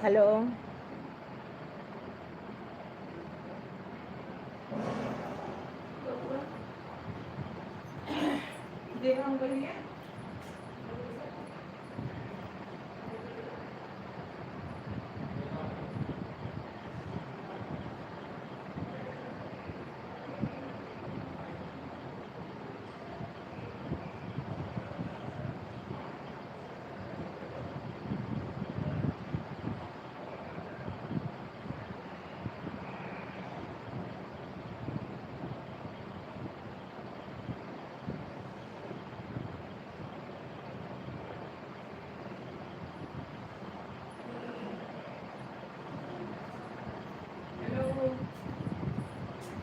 Hello.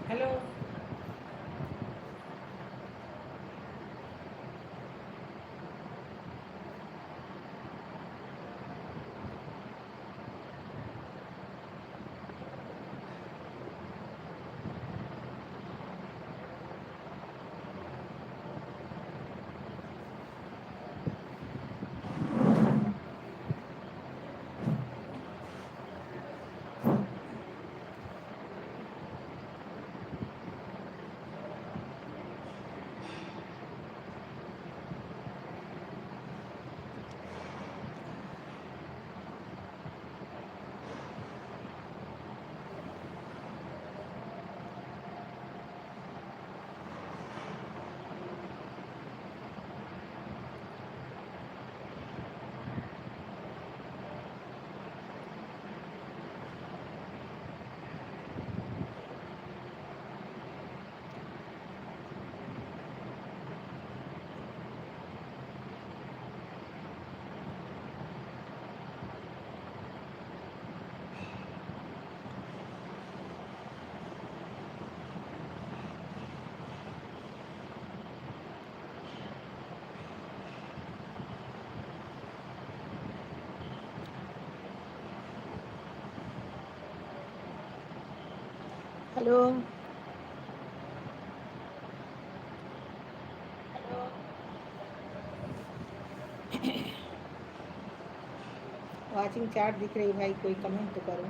Hello. Hello. Watching chart दिख रही भाई, कोई कमेंट तो करो।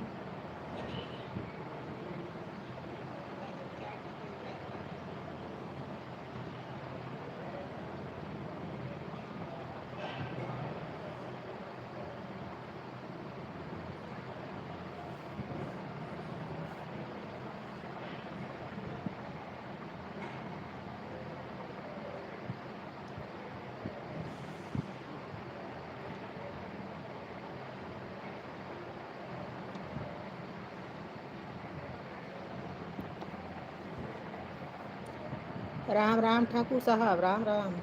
राम राम ठाकुर साहब, राम राम।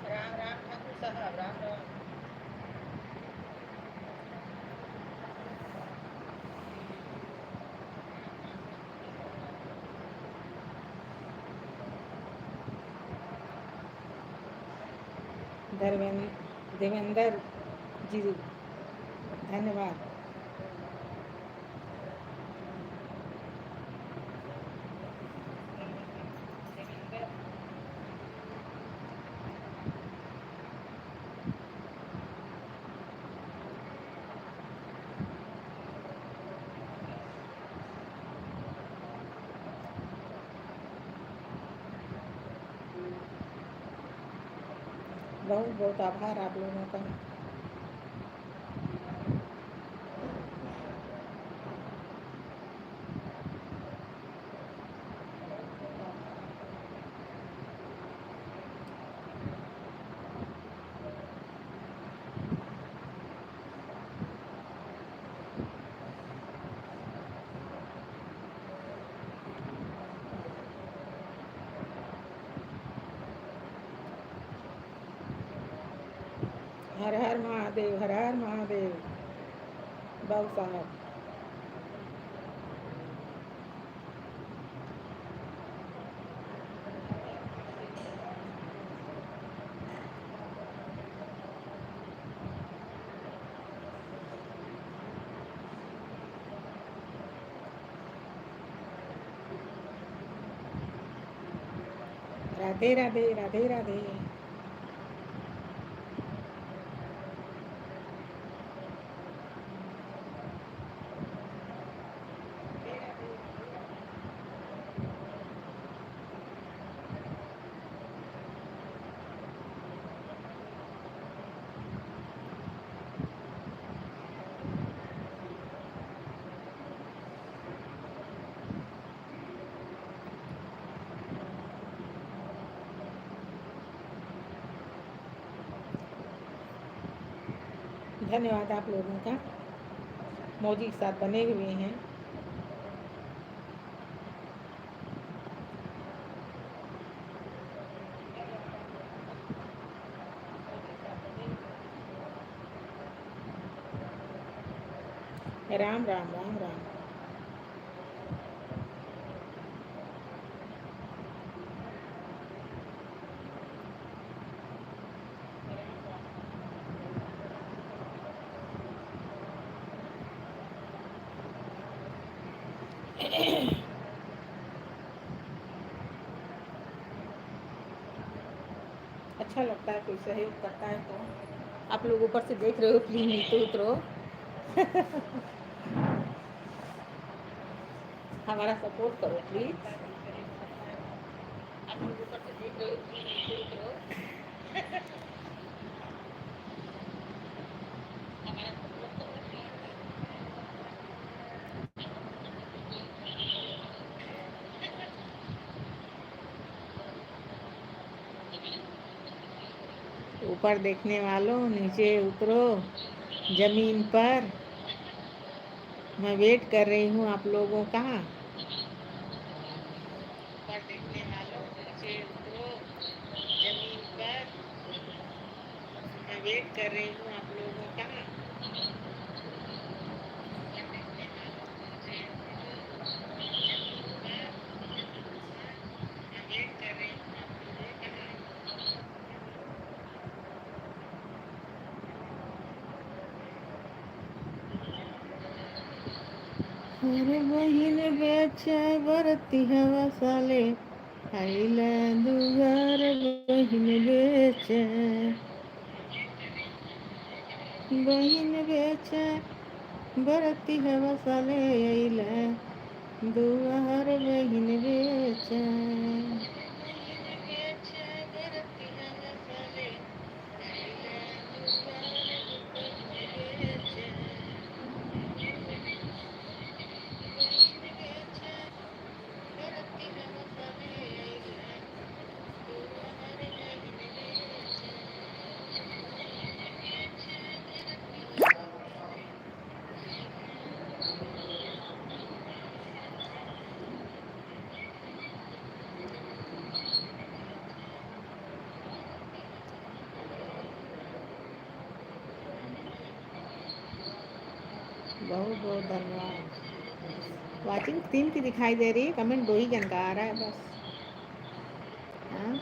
राम राम ठाकुर साहब, राम राम। देवेंद्र जी, धन्यवाद। बहुत बहुत आभार आप लोगों का। हर हर महादेव, हर हर महादेव। बाबू साहब। राधे राधे, राधे राधे। धन्यवाद आप लोगों का, मौजी के साथ बने हुए हैं। राम राम राम राम। अच्छा लगता है कोई सहयोग करता है तो। आप लोग ऊपर से देख रहे हो, प्लीज नीचे उतरो। हमारा सपोर्ट करो प्लीज। आप लोग ऊपर से देख रहे हो, प्लीज नीचे उतरो। ऊपर देखने वालों नीचे उतरो, जमीन पर। मैं वेट कर रही हूँ आप लोगों का। ऊपर देखने वालों नीचे उतरो, जमीन पर। मैं वेट कर रही हूँ आप लोगों का। मैं वेट कर रही हूँ आप लोगों का। अरे बहिन बेचे बरती हवा साले, आइला दुआर बहिन बेचे। बहिन बेचे बरती हवा साले, आइला दुआर बहिन बेचे। बहुत बहुत धन्यवाद। वाचिंग 3 की दिखाई दे रही है, कमेंट 2 ही जन का आ रहा है बस। हाँ,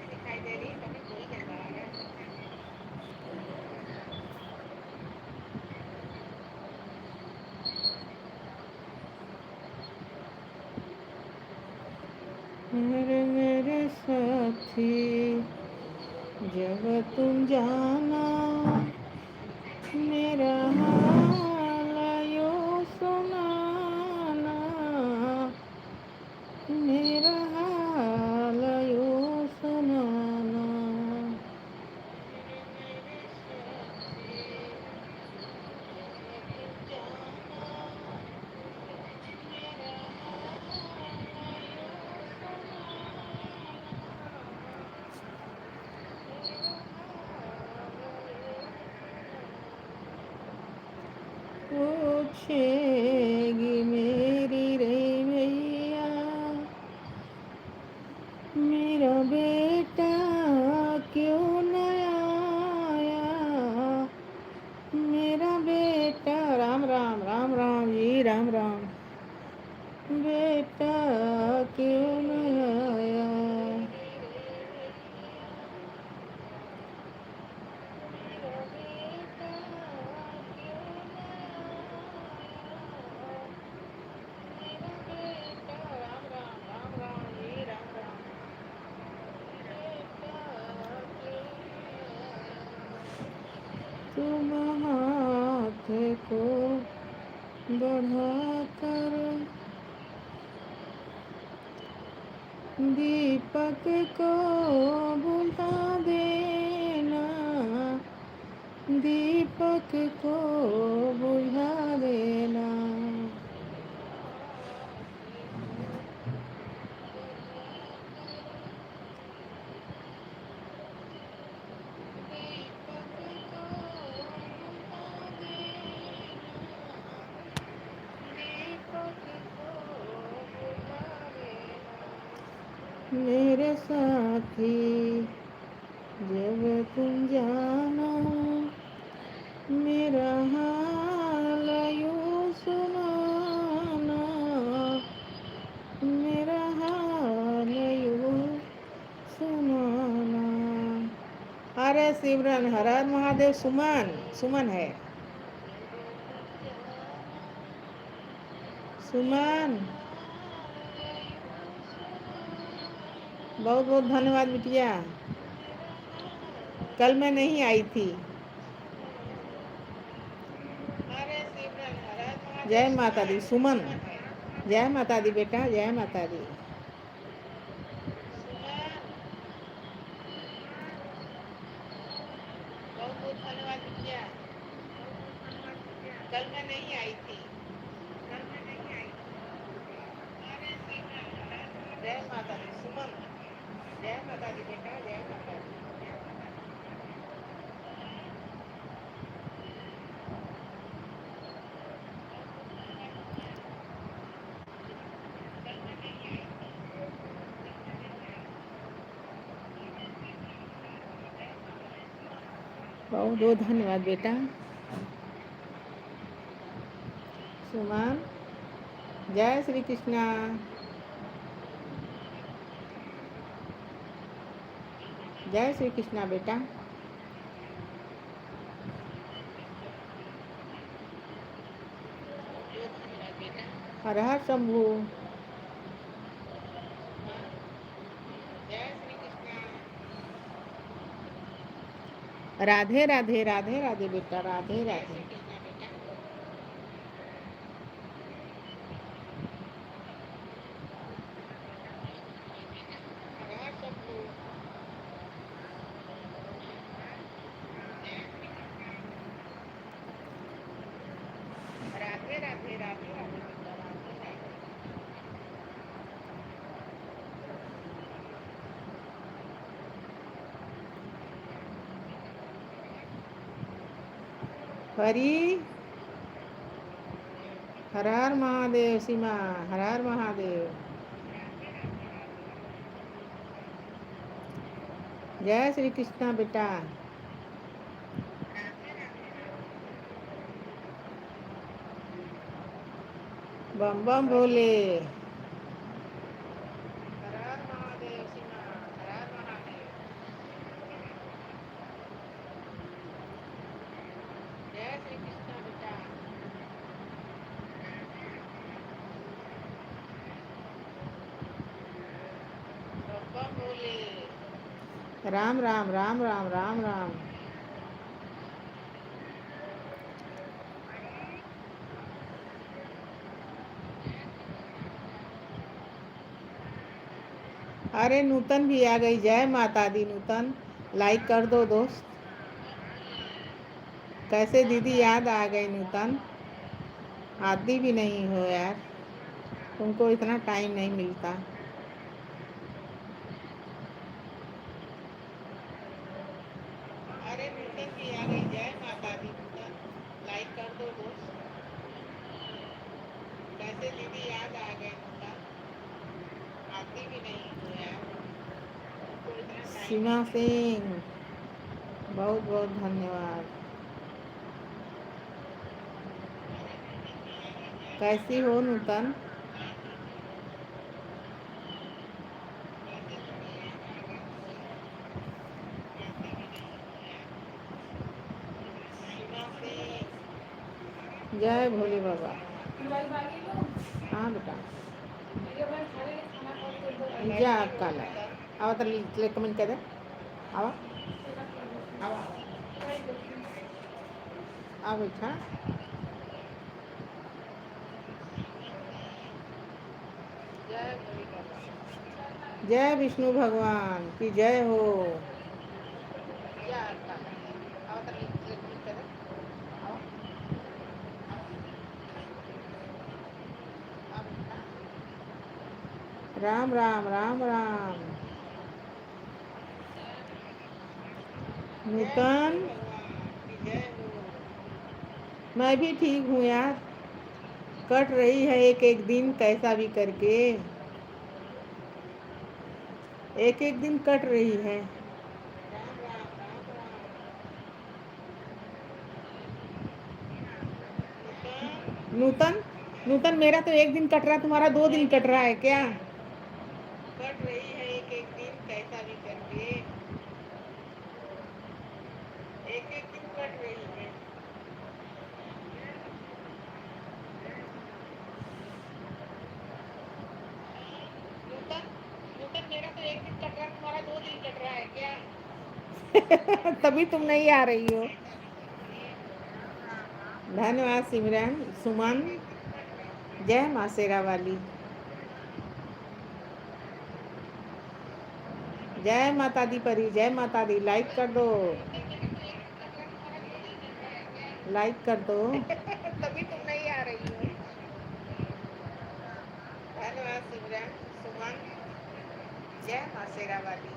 दिखाई दे रही है, कमेंट 2 ही जन का आ रहा है। अरे मेरे साथी, जब तुम जाना मेरा हाल यूं सुनाना, मेरा हाल यूं सुनाना। पूछेगी मेरी रे भैया, मेरा बेटा क्यों न आया। मेरा बेटा, राम राम राम राम जी, राम राम। बेटा क्यों न आया। तुम हाथ को बढ़ाकर दीपक को बुझा देना, दीपक को बुझा देना। मेरे साथी जब तुम जाना, मेरा हाल यूं सुनाना, मेरा हाल यूं सुनाना। अरे सिमरन, हर हर महादेव। सुमन, सुमन है। सुमन, बहुत बहुत धन्यवाद बिटिया। कल मैं नहीं आई थी। जय माता दी सुमन। जय माता दी बेटा, जय माता दी। बहुत बहुत धन्यवाद बिटिया। कल मैं नहीं आई थी। जय माता दी सुमन। जय माता दी बेटा, जय माता दी। बहुत बहुत धन्यवाद बेटा। सुमन, जय श्री कृष्णा। जय श्री कृष्णा बेटा। हर हर शंभू। जय श्री कृष्णा। राधे राधे, राधे राधे बेटा, राधे राधे। राधे राधे, राधे राधे बेटा, राधे राधे। हरी, हर हर महादेव। सीमा, हर हर महादेव। जय श्री कृष्णा बेटा। बम बम भोले। हर हर महादेव। सीमा, हर हर महादेव। जय श्री कृष्णा बेटा। बम बम भोले। राम राम, राम राम, राम राम। अरे नूतन भी आ गई। जय माता दी नूतन। लाइक कर दो दोस्त। कैसे दीदी याद आ गई नूतन। आती भी नहीं हो यार, तुमको इतना टाइम नहीं मिलता। अरे नूतन भी आ गई। जय माता दी नूतन। लाइक कर दो दोस्त। कैसे दीदी याद आ गई नूतन। आती भी नहीं हो यार, तुमको इतना टाइम। सीमा सिंह, बहुत बहुत धन्यवाद। कैसी हो नूतन। जय भोले बाबा। हाँ बेटा, जा कल आवा तो कमेंट कर दे। आवा आवा आ बेटा। जय भोले बाबा। जय विष्णु भगवान की जय हो। राम राम राम राम। नूतन, मैं भी ठीक हूँ यार। कट रही है एक एक दिन कैसा भी करके, एक एक दिन कट रही है। नूतन, नूतन मेरा तो एक दिन कट रहा है, तुम्हारा 2 दिन कट रहा है क्या? कट रही है एक एक दिन कैसा भी करके, एक एक दिन कट रही है। नूतन, नूतन मेरा तो एक दिन कट रहा है, तुम्हारा 2 दिन कट रहा है क्या? तभी तुम नहीं आ रही हो। धन्यवाद सिमरन, सुमन, जय माँ शेरा वाली, जय माता दी परी, जय माता दी। लाइक कर दो, लाइक कर दो। तभी तुम नहीं आ रही हो। धन्यवाद सिमरन, सुमन, जय माँ शेरा वाली,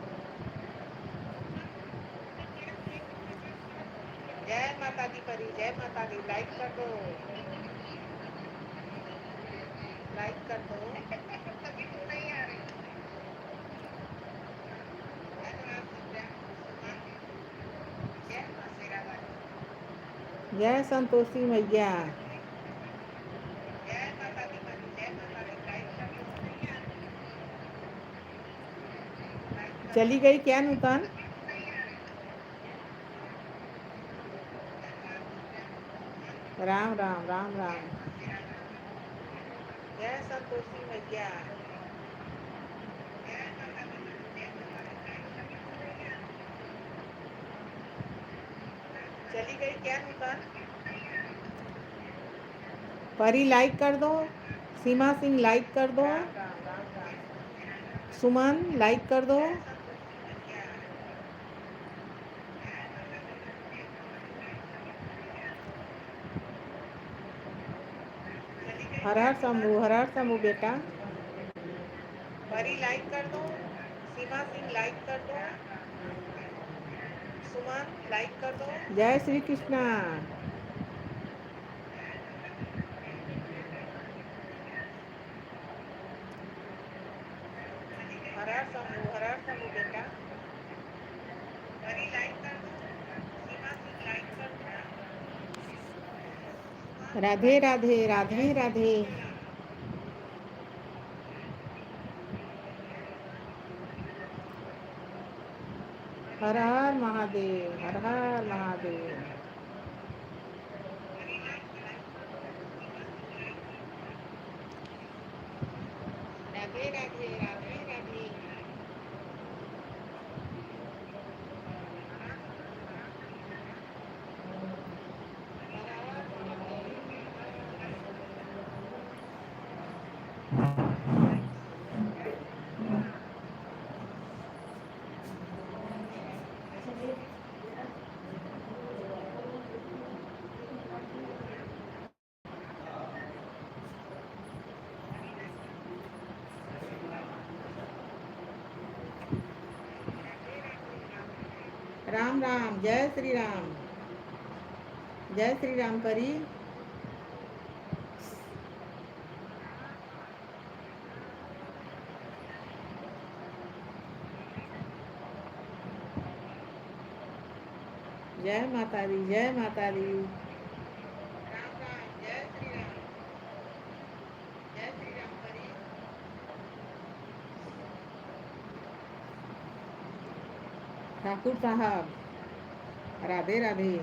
जय माता दी परी, जय माता दी। लाइक कर दो, लाइक कर दो। तभी तुम नहीं आ रही। धन्यवाद सिमरन, सुमन, जय माँ शेरा वाली, जय संतोषी मैया, जय माता दी परी, जय माता दी। लाइक कर दो। चली गई क्या नूतन? राम राम राम राम। जय संतोषी मैया, चली गई क्या नूतन? परी लाइक कर दो, सीमा सिंह लाइक कर दो, सुमन लाइक कर दो। हर हर शंभू, हर हर शंभू बेटा। परी लाइक कर दो, सीमा सिंह लाइक कर दो, सुमन लाइक कर दो। जय श्री कृष्णा। हर हर शंभू, हर हर शंभू बेटा। परी लाइक कर दो, सीमा सिंह लाइक कर दो। राधे राधे, राधे राधे। हर हर महादेव, हर हर महादेव। राधे राधे, राधे राधे। राम राम, जय श्री राम, जय श्री राम परी। जय माता दी, जय माता दी। राम राम, जय श्री राम, जय श्री राम परी। ठाकुर साहब, राधे राधे।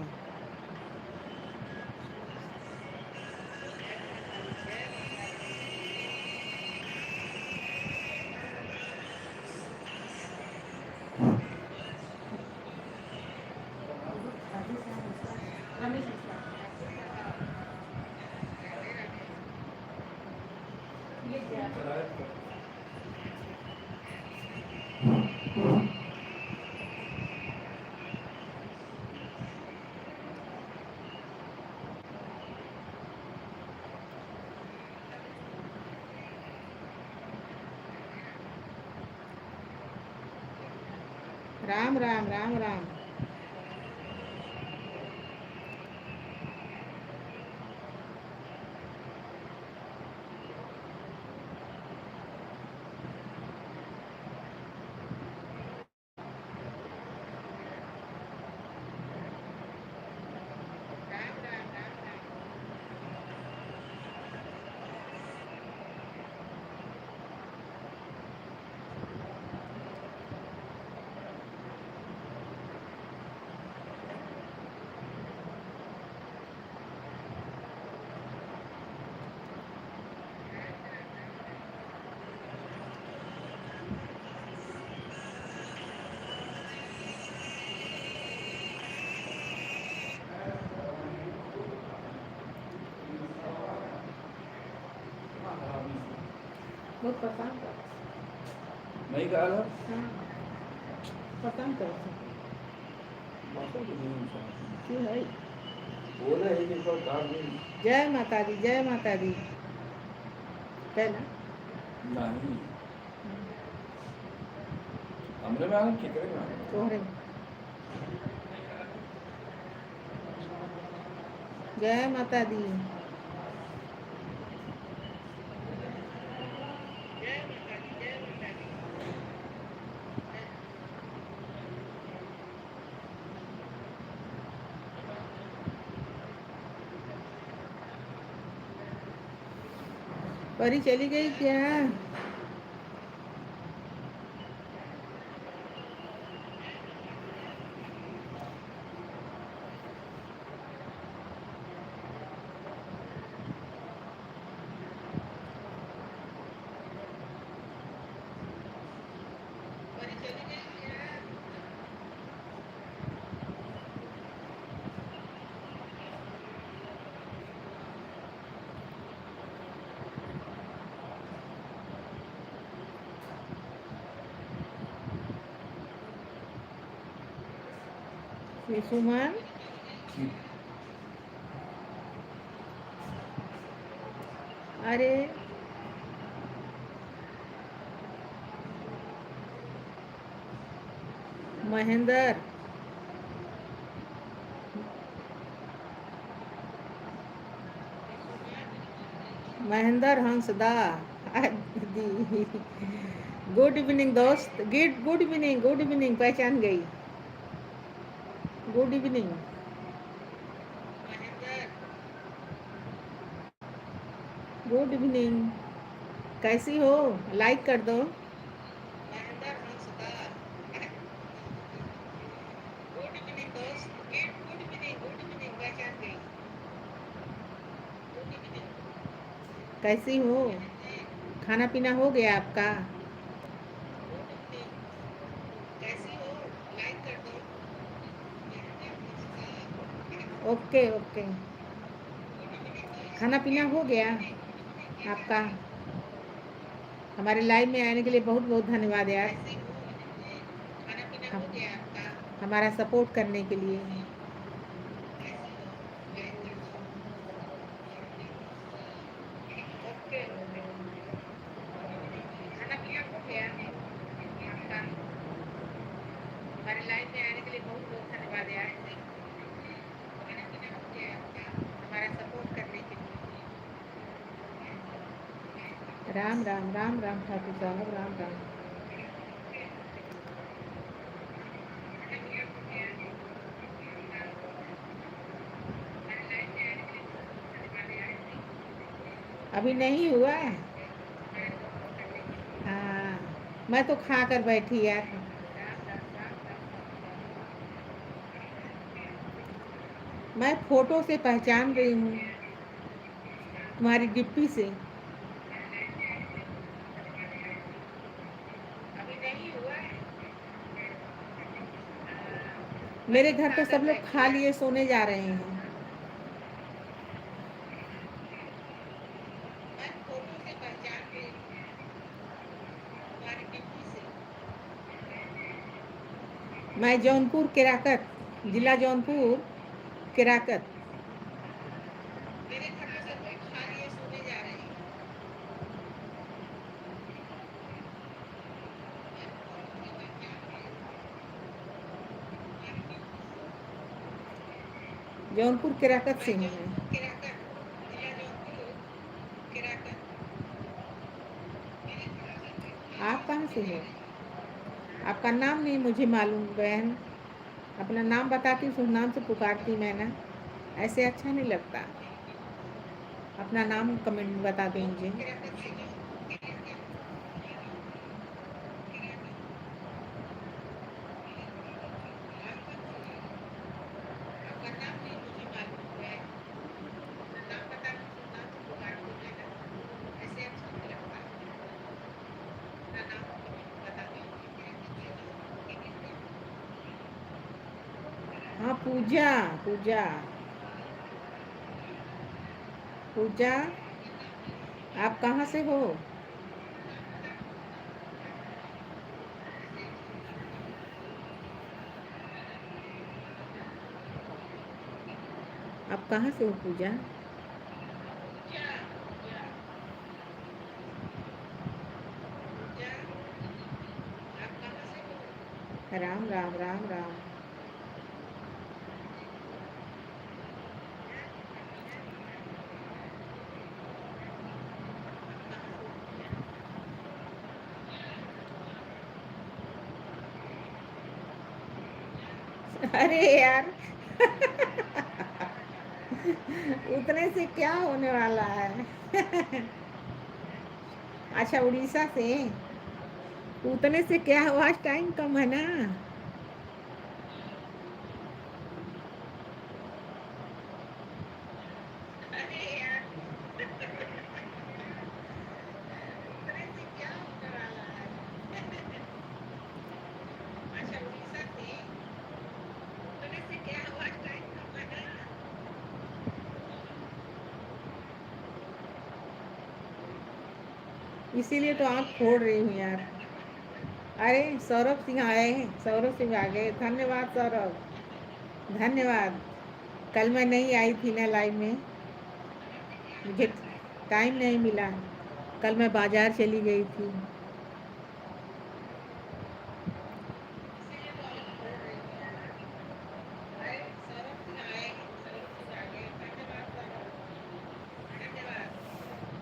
राम राम राम राम। बहुत पसंद कर नहीं कहा था हाँ पसंद कर माता की नहीं क्यों है। बोले है कि पर काम नहीं जय माता दी जय माता दी। पहला नहीं हमने में आने कितने में आने तोहरे जय माता दी। परी चली गई क्या। सुमन अरे महेंद्र महेंद्र हंसदा दी गुड इवनिंग दोस्त गुड इवनिंग पहचान गई। गुड इवनिंग गुड इवनिंग कैसी हो लाइक कर दो। कैसी हो खाना पीना हो गया आपका। ओके ओके खाना पीना हो गया आपका। हमारे लाइव में आने के लिए बहुत बहुत धन्यवाद यार। हम, हमारा सपोर्ट करने के लिए। खाना पीना हो गया आपका। हमारे लाइव में आने के लिए बहुत बहुत धन्यवाद यार। खाना पीना हो गया आपका। हमारा सपोर्ट करने के लिए। राम राम राम राम ठाकुर साहब राम राम। अभी नहीं हुआ। हाँ मैं तो खा कर बैठी यार। मैं फोटो से पहचान रही हूँ तुम्हारी डिप्टी से। अभी नहीं हुआ। मेरे घर तो सब लोग खा लिए सोने जा रहे हैं। मैं फोटो से पहचान रही हूँ तुम्हारी डिप्टी से। मैं जौनपुर केराकत जिला जौनपुर केराकत। मेरे घर में सब लोग खा लिए सोने जा रहे हैं। जौनपुर केराकत से मैं हूँ मैं। जौनपुर केराकत, जिला जौनपुर, केराकत। आप कहाँ से हो? आपका नाम नहीं मुझे मालूम बहन। अपना नाम बताती, उस नाम से पुकारती मैं ना, ऐसे अच्छा नहीं लगता। अपना नाम कमेंट में बता दो मुझे। जौनपुर केराकत से हूँ। आपका नाम नहीं मुझे मालूम है। अपना नाम बताती, उस नाम से पुकारती मैं ना, ऐसे अच्छा नहीं लगता। अपना नाम कमेंट में बता दो मुझे, केराकत से हूँ। हाँ पूजा, पूजा, पूजा, आप कहाँ से हो? आप कहाँ से हो पूजा? पूजा, पूजा, पूजा, आप कहाँ से हो? राम राम राम राम। आप कहाँ से हो पूजा? अरे यार उतने से क्या होने वाला है? अच्छा उड़ीसा से, उतने से क्या हुआ, टाइम कम है ना। अरे यार उतने से क्या होने वाला है? अच्छा उड़ीसा से, उतने से क्या हुआ, टाइम कम है ना। इसीलिए तो आँख फोड़ रही हूँ यार। अरे सौरभ सिंह आए हैं, सौरभ सिंह आ गए, धन्यवाद सौरभ, धन्यवाद। कल मैं नहीं आई थी ना लाइव में, मुझे टाइम नहीं मिला। कल मैं बाजार चली गई थी। इसीलिए तो आँख फोड़ रही हूँ यार। अरे सौरभ सिंह आए हैं, सौरभ सिंह आ गए, धन्यवाद सौरभ, धन्यवाद।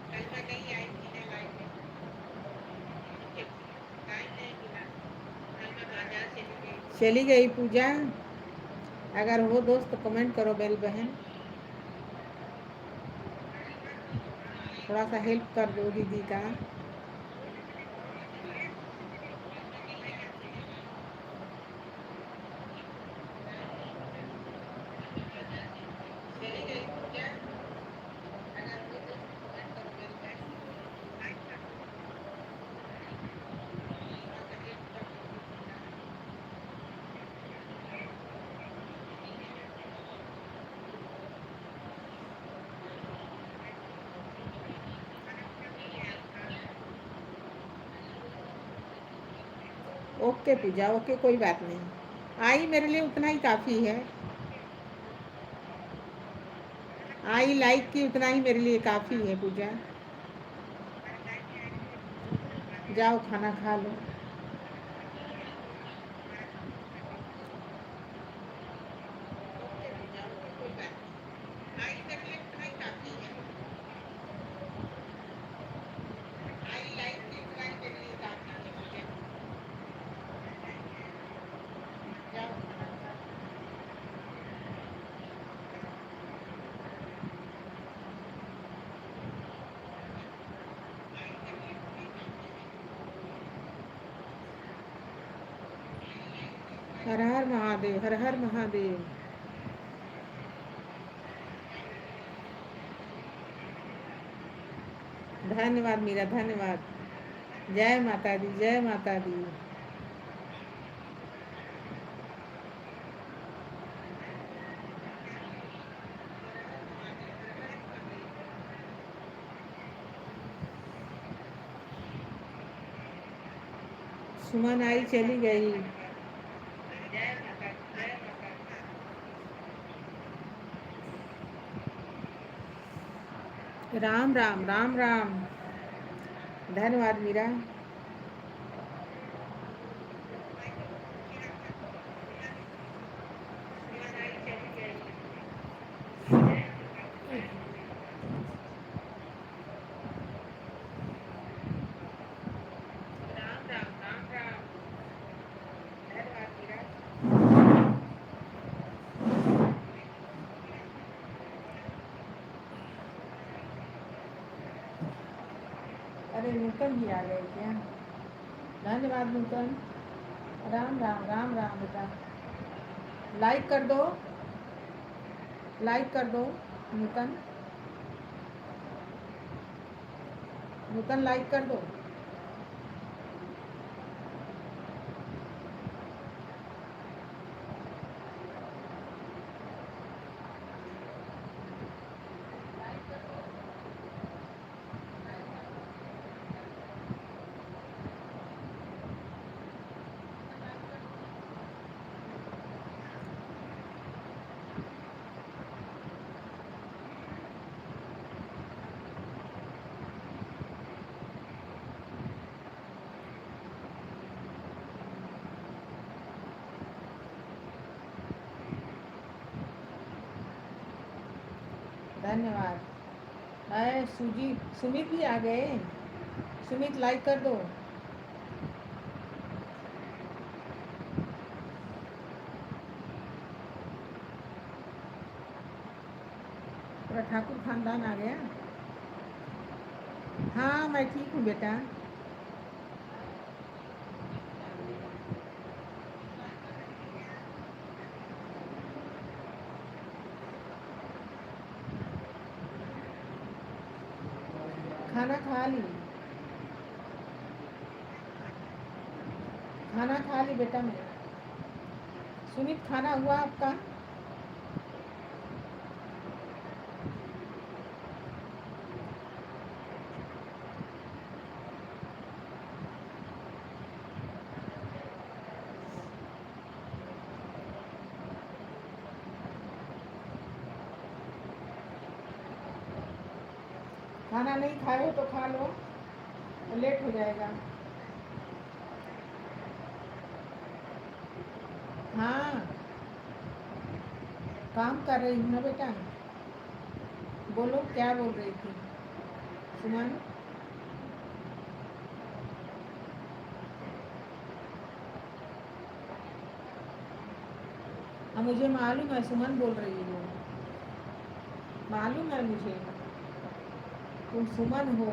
कल मैं नहीं आई थी ना लाइव में, मुझे टाइम नहीं मिला। कल मैं बाजार चली गई थी। चली गई पूजा, अगर हो दोस्त तो कमेंट करो मेरी बहन, थोड़ा सा हेल्प कर दो दीदी का। चली गई पूजा, अगर हो दोस्त तो कमेंट करो मेरी बहन, लाइक कर दो, थोड़ा सा हेल्प कर दो दीदी का। खाना पीना हो गया आपका? ओके पूजा, ओके कोई बात नहीं, आई मेरे लिए उतना ही काफ़ी है। आई लाइक की उतना ही मेरे लिए काफ़ी है पूजा। हमारे लाइफ में आने के लिए बहुत बहुत धन्यवाद। जाओ खाना खा लो। हमारा सपोर्ट करने के लिए। ओके पूजा, ओके कोई बात नहीं, आई मेरे लिए उतना ही काफ़ी है। आई लाइफ की उतना ही मेरे लिए काफ़ी है पूजा। जाओ खाना खा लो। आई मेरे लिए उतना ही काफ़ी है। लाइफ की उतना ही हर मेरे हर लिए काफ़ी महादेव, है। हर हर महादेव। जाओ खाना खा लो। धन्यवाद मीरा, धन्यवाद। जय माता दी, जय माता दी। हर हर महादेव, हर हर महादेव। सुमन आई जय चली माता दी, गई। धन्यवाद। जय माता दी, जय माता दी। राम राम राम राम। धन्यवाद मीरा। सुमन आई चली गई। नूतन जी आ गए क्या? धन्यवाद नूतन। राम राम राम राम बेटा। लाइक कर दो, लाइक कर दो नूतन, नूतन लाइक कर दो। धन्यवाद। अरे सुमित भी आ गए। सुमित लाइक कर दो। पूरा ठाकुर खानदान आ गया। हाँ मैं ठीक हूँ बेटा। खाना खा ली, खाना खा ली बेटा मैं। सुमित खाना हुआ आपका? खाना नहीं खाए हो तो खा लो, लेट हो जाएगा। हाँ काम कर रही हूँ ना बेटा। बोलो क्या बोल रही थी सुमन? हाँ मुझे मालूम है सुमन बोल रही हो, मालूम है मुझे तुम सुमन हो।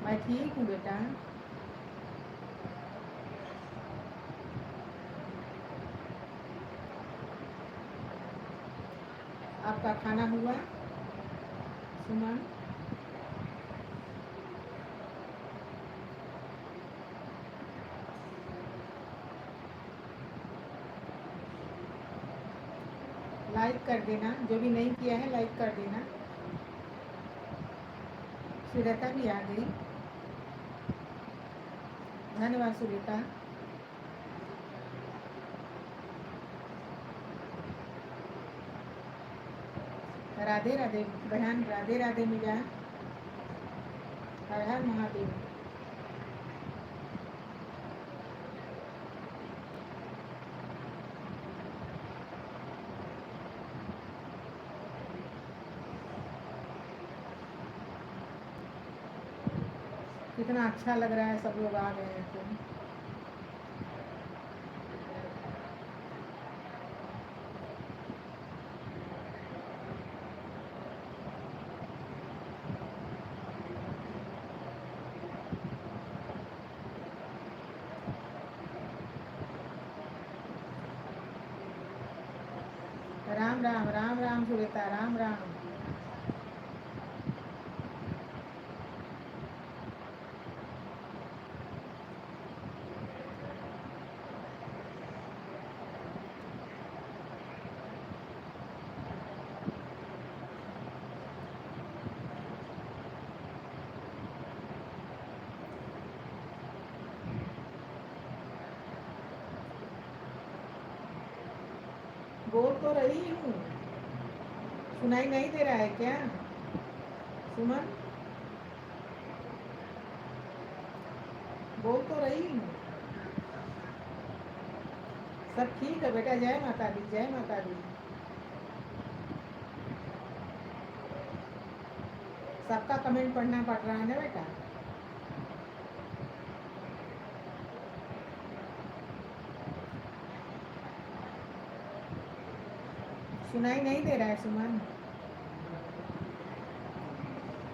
मैं ठीक हूँ बेटा। आपका खाना हुआ सुमन? लाइक कर देना, जो भी नहीं किया है लाइक कर देना। सुरेता भी आ गई। धन्यवाद सुरेता। राधे राधे बहन, राधे राधे मीरा। हर हर महादेव। कितना अच्छा लग रहा है, सब लोग आ गए हैं तो। राम राम राम राम सुरेता, राम राम। बोल तो रही हूँ, सुनाई नहीं दे रहा है क्या सुमन? बोल तो रही हूँ। सब ठीक है बेटा। जय माता दी, जय माता दी। सबका कमेंट पढ़ना पड़ रहा है ना बेटा। सुनाई नहीं दे रहा है सुमन?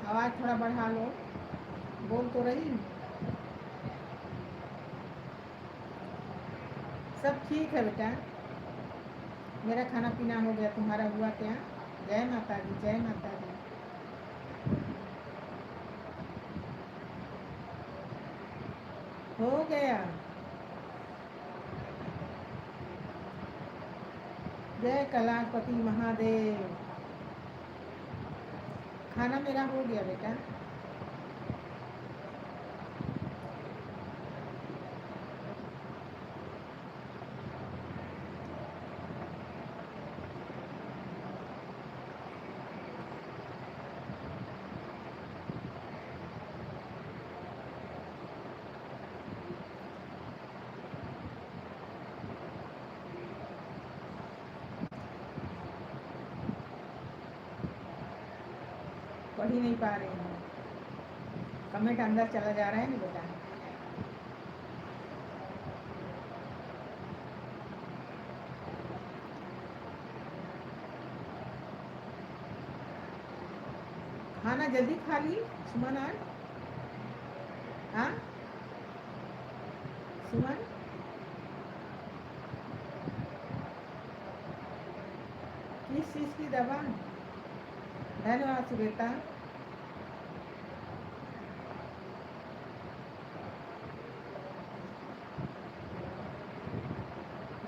आवाज़ थोड़ा बढ़ा लो, बोल तो रही। सब ठीक है बेटा, मेरा खाना पीना हो गया, तुम्हारा हुआ क्या? जय माता दी, जय माता दी। हो गया। जय कैलाशपति महादेव। खाना मेरा हो गया बेटा। पढ़ ही नहीं पा रही हूँ, कमेंट अंदर चला जा रहा है ना बेटा। खाना जल्दी खा ली सुमन आज? हाँ सुमन, किस चीज़ की दवा? धन्यवाद सुरेता।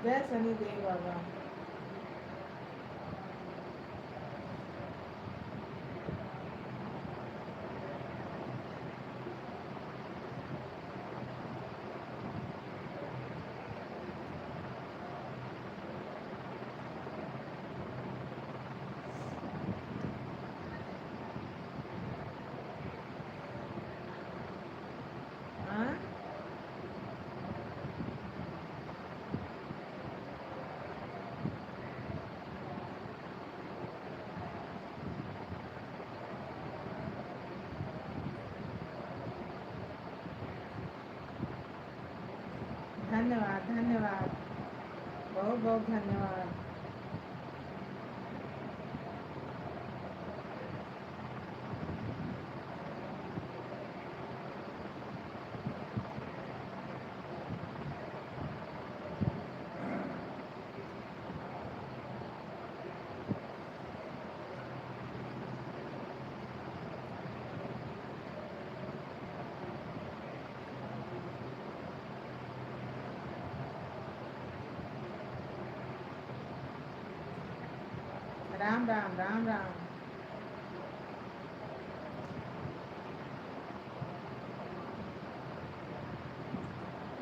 जय शनिदेव बाबा। हाँ धन्यवाद धन्यवाद, बहुत बहुत धन्यवाद। राम राम राम राम।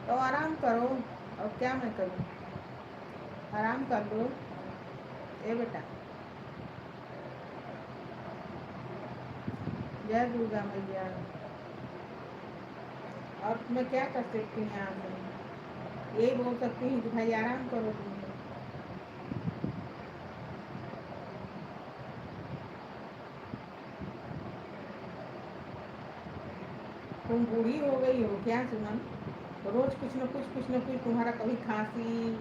तो आराम करो, और क्या मैं करूँ? आराम कर लो ए बेटा। जय दुर्गा मैया। और मैं क्या कर सकती हूँ यहाँ से? यही बोल सकती हूँ कि भाई आराम करो तुम बूढ़ी हो गई हो क्या सुमन? रोज कुछ न कुछ तुम्हारा, कभी खांसी।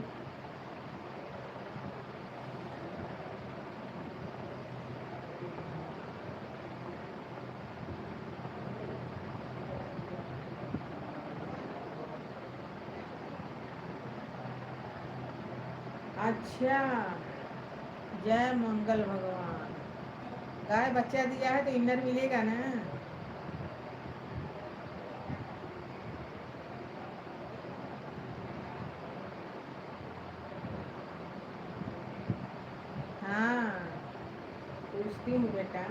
अच्छा, जय मंगल भगवान। गाय बच्चा दिया है तो इनर मिलेगा ना? हाँ पूछती हूँ बेटा,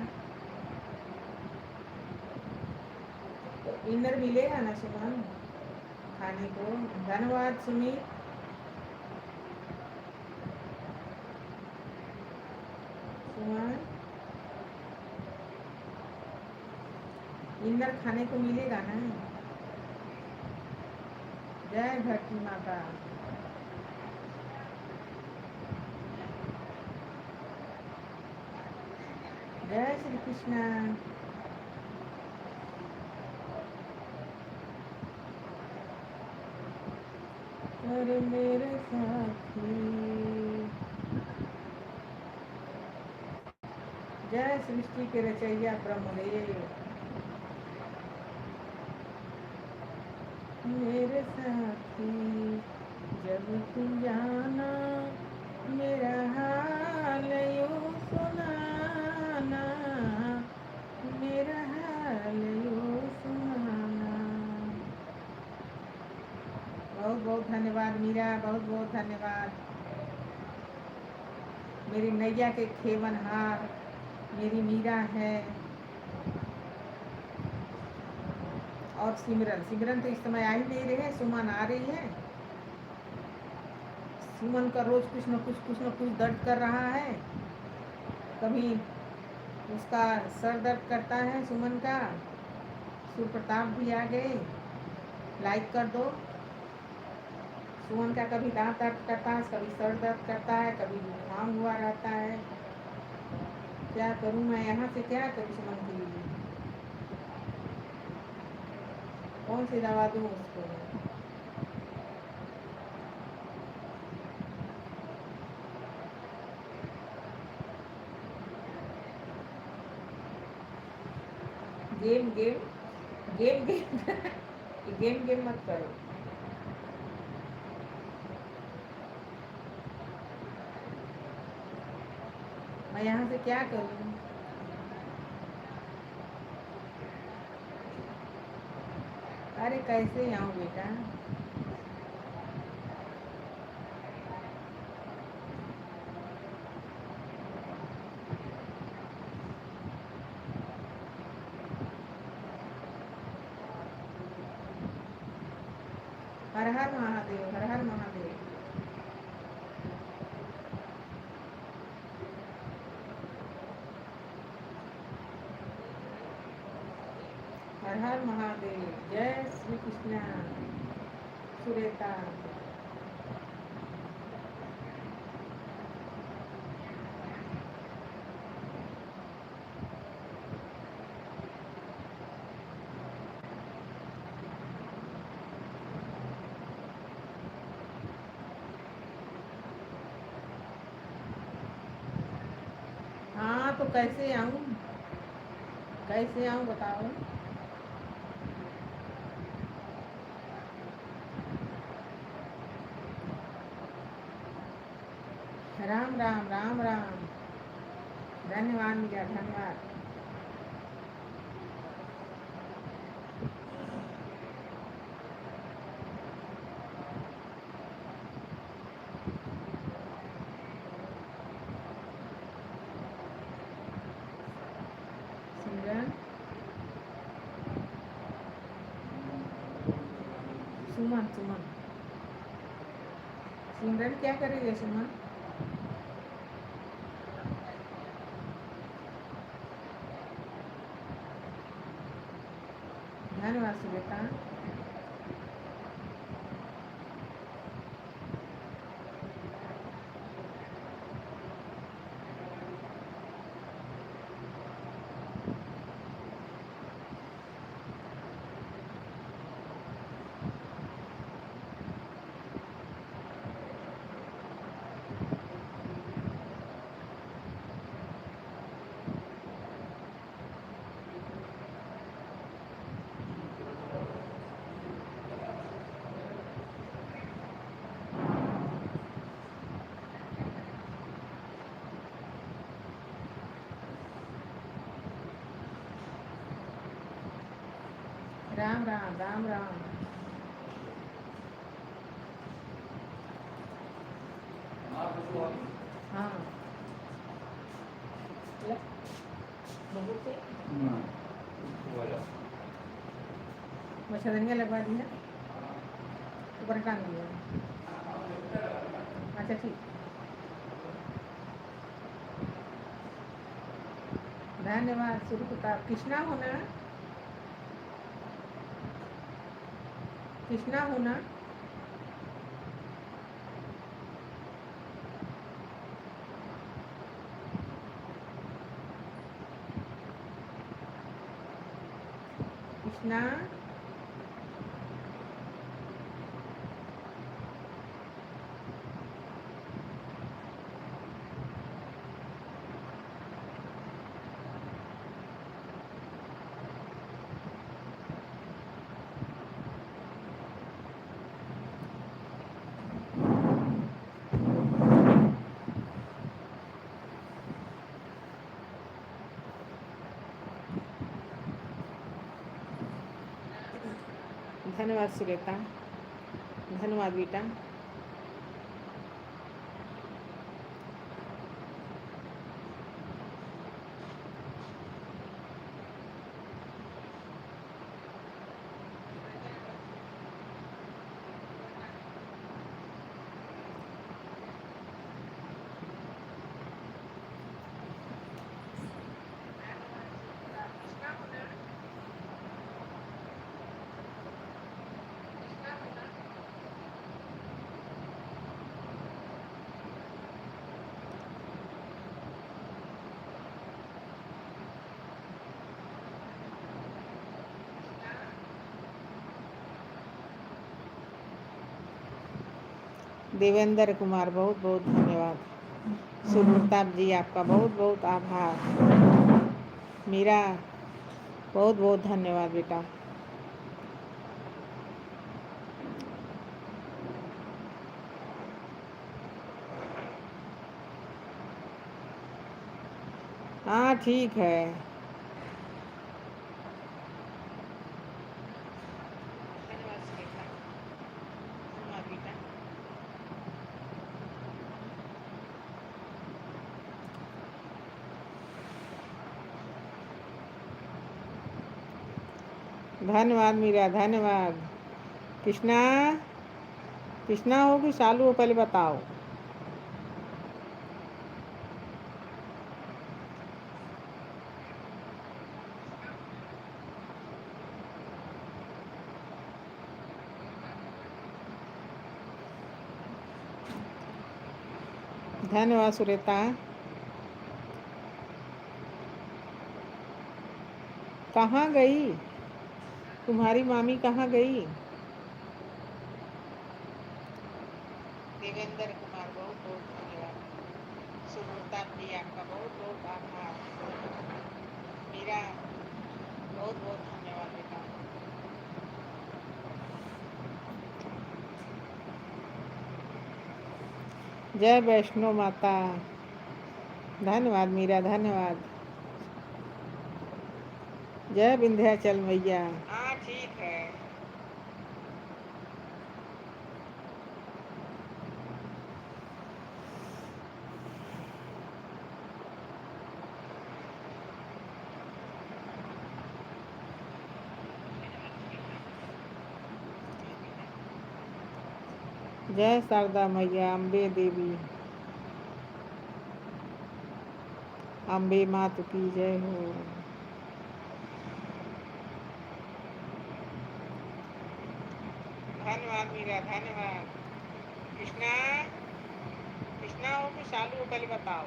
तो इनर मिलेगा ना सुमन खाने को? धन्यवाद सुमित। सुमन, इनर खाने को मिलेगा ना? जय धरती माता। जय श्री कृष्णा। अरे मेरे साथी, जय सृष्टि के रचैया ब्रह्मदेव। मेरे साथी जब तुम जाना, मेरा हाल यूं सुनाना, मेरा हाल यूं सुनाना। बहुत बहुत धन्यवाद मीरा, बहुत बहुत धन्यवाद। मेरी नैया के खेवनहार मेरी मीरा है। और सिमरन, सिमरन तो इस समय आ ही नहीं रही है, सुमन आ रही है। सुमन का रोज कुछ न कुछ दर्द कर रहा है। कभी उसका सर दर्द करता है सुमन का। सुप्रताप भी आ गए, लाइक कर दो। सुमन का कभी दांत दर्द करता है, कभी सर दर्द करता है, कभी जुकाम हुआ रहता है। क्या करूं मैं, यहाँ से क्या करूं सुमन के लिए? कौन सी दवा दूं उसको? Game game game game game game मत करो। मैं यहाँ से क्या करूं? अरे कैसे आऊं बेटा? हर हर महादेव, हर हर महादेव। हर हर महादेव। जय श्री कृष्ण। सुरेता। हाँ तो कैसे आऊं, कैसे आऊं बताओ? राम राम राम राम। धन्यवाद मीरा, धन्यवाद। सिमरन, सुमन, सुमन, सिमरन क्या करेगा सुमन? धन्यवाद सुरेता। राम राम राम राम। हाँ मच्छरदानियाँ लगवा दी है, ऊपर टांग दिया। अच्छा ठीक। धन्यवाद सूर्य प्रताप। कृष्णा होना, कृष्णा होना। कृष्णा, धन्यवाद सुरेता, धन्यवाद बेटा। देवेंद्र कुमार बहुत बहुत धन्यवाद। सुरप्रताप जी आपका बहुत बहुत आभार। मीरा बहुत बहुत धन्यवाद बेटा। हाँ ठीक है। धन्यवाद सुरेता, धन्यवाद बेटा। धन्यवाद मीरा, धन्यवाद। कृष्णा, कृष्णा हो कि शालू हो पहले बताओ। धन्यवाद सुरेता। कहाँ गई तुम्हारी मामी, कहाँ गई? देवेंद्र कुमार बहुत बहुत धन्यवाद। सुप्रताप जी आपका बहुत बहुत आभार। मीरा बहुत बहुत धन्यवाद बेटा। जय वैष्णो माता। धन्यवाद मीरा, धन्यवाद। जय विंध्याचल मैया। हाँ ठीक है। जय शारदा मैया, अम्बे देवी, अम्बे मात की जय हो। धन्यवाद मीरा, धन्यवाद। कृष्णा, कृष्णा हो कि शालू हो पहले बताओ।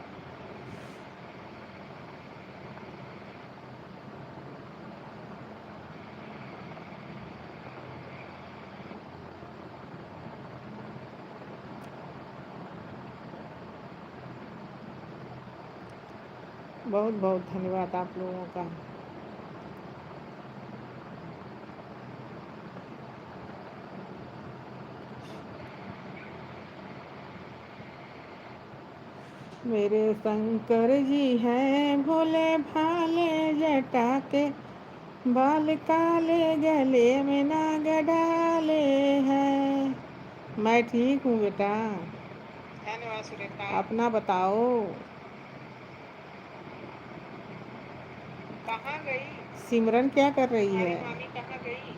बहुत बहुत धन्यवाद आप लोगों का। मेरे शंकर जी हैं भोले भाले, जटा के बाल काले, गले में नाग डाले हैं। मैं ठीक हूँ बेटा। धन्यवाद सुरेता। अपना बताओ। कहाँ गई सिमरन? क्या कर रही है मामी? कहाँ गई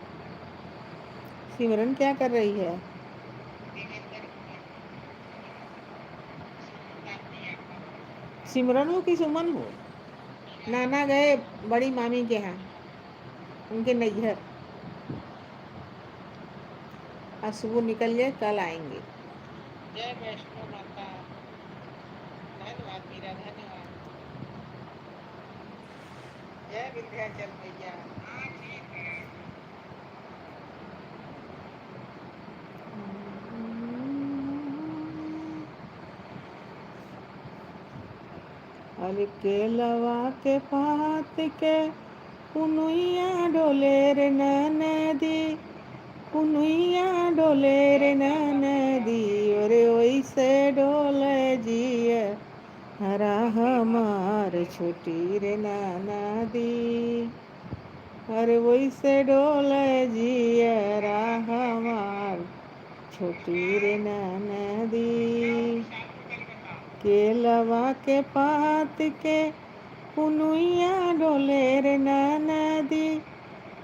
सिमरन? क्या कर रही है? सिमरन हो कि सुमन हो? नाना गए बड़ी मामी के यहाँ, उनके नैहर। आज सुबह निकल गए, कल आएंगे। जय वैष्णो माता। धन्यवाद मीरा, धन्यवाद। जय विंध्याचल मैया। हाँ ठीक है। अरे केलवा के पात के कुनुइया डोले रे नदी, कुनुइया डोले रे नदी, अरे ओइसे डोले जिया हरा हमार छोटी रे नदी। अरे वैसे डोले जियरा हमार छोटी रे नदी। केलवा के पात के पुनुइया डोले रे नदी।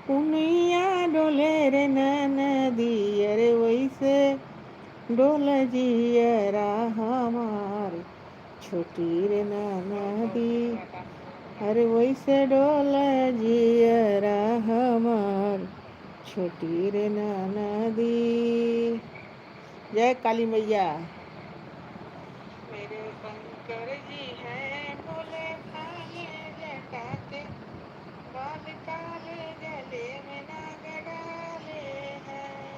पुनिया डोले रे नदी। अरे वैसे डोल जियरा हमार छोटी रे नदी। अरे वैसे डोल जियरा हमार छोटी रे नदी। जय काली मैया। मेरे शंकर जी हैं भोले भाले जटाते, बाल काले गले में नाग डाले हैं।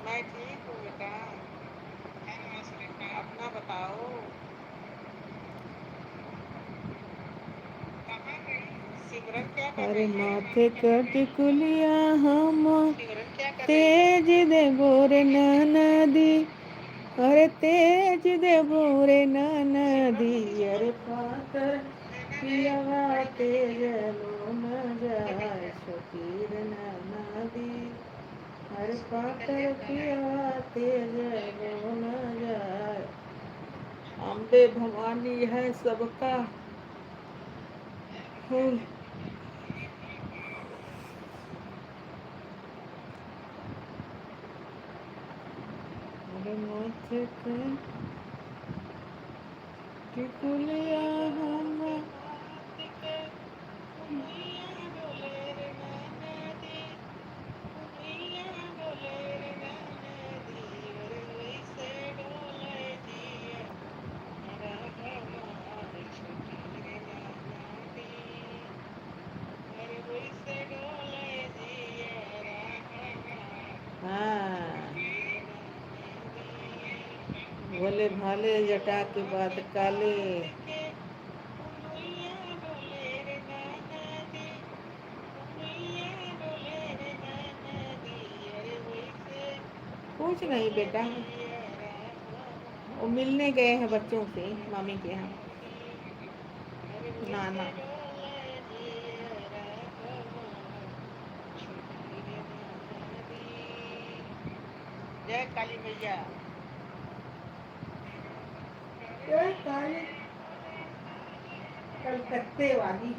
मैं ठीक हूँ बेटा, अपना बताओ। सिमरन क्या कर रही है? अरे माथे का टिकुलिया हम सिमरन क्या कर रही है? तेज दे गोरे नदी। अरे तेज दे गोरे नदी। अरे पातर पिया तेज लो न जाए छोटी रे नदी। अरे पातर पिया तेज लो न जाए। अम्बे भवानी है सबका। अरे माथे पे टिकुलिया हम भोले भाले जटा के बाद काले। कुछ नहीं बेटा, वो मिलने गए हैं बच्चों से मामी के यहाँ। नाना जय काली मैया। जय काली कलकत्ते वाली।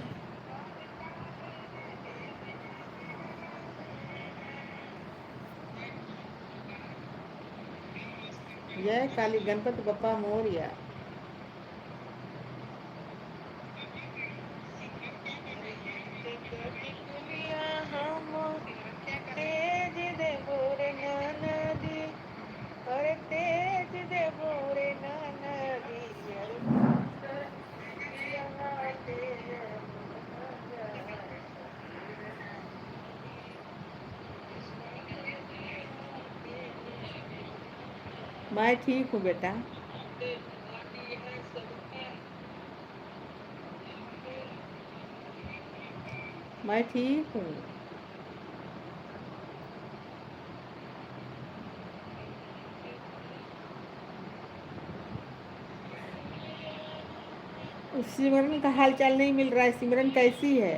जय काली गणपति बप्पा मोरिया। तेज दे गोरे नदी। अरे तेज दे गोरे नदी। अरे पातर पिया तेज लो न जाए। मैं ठीक हूँ बेटा। मैं ठीक हूँ। सिमरन का हाल चाल नहीं मिल रहा है। सिमरन कैसी है?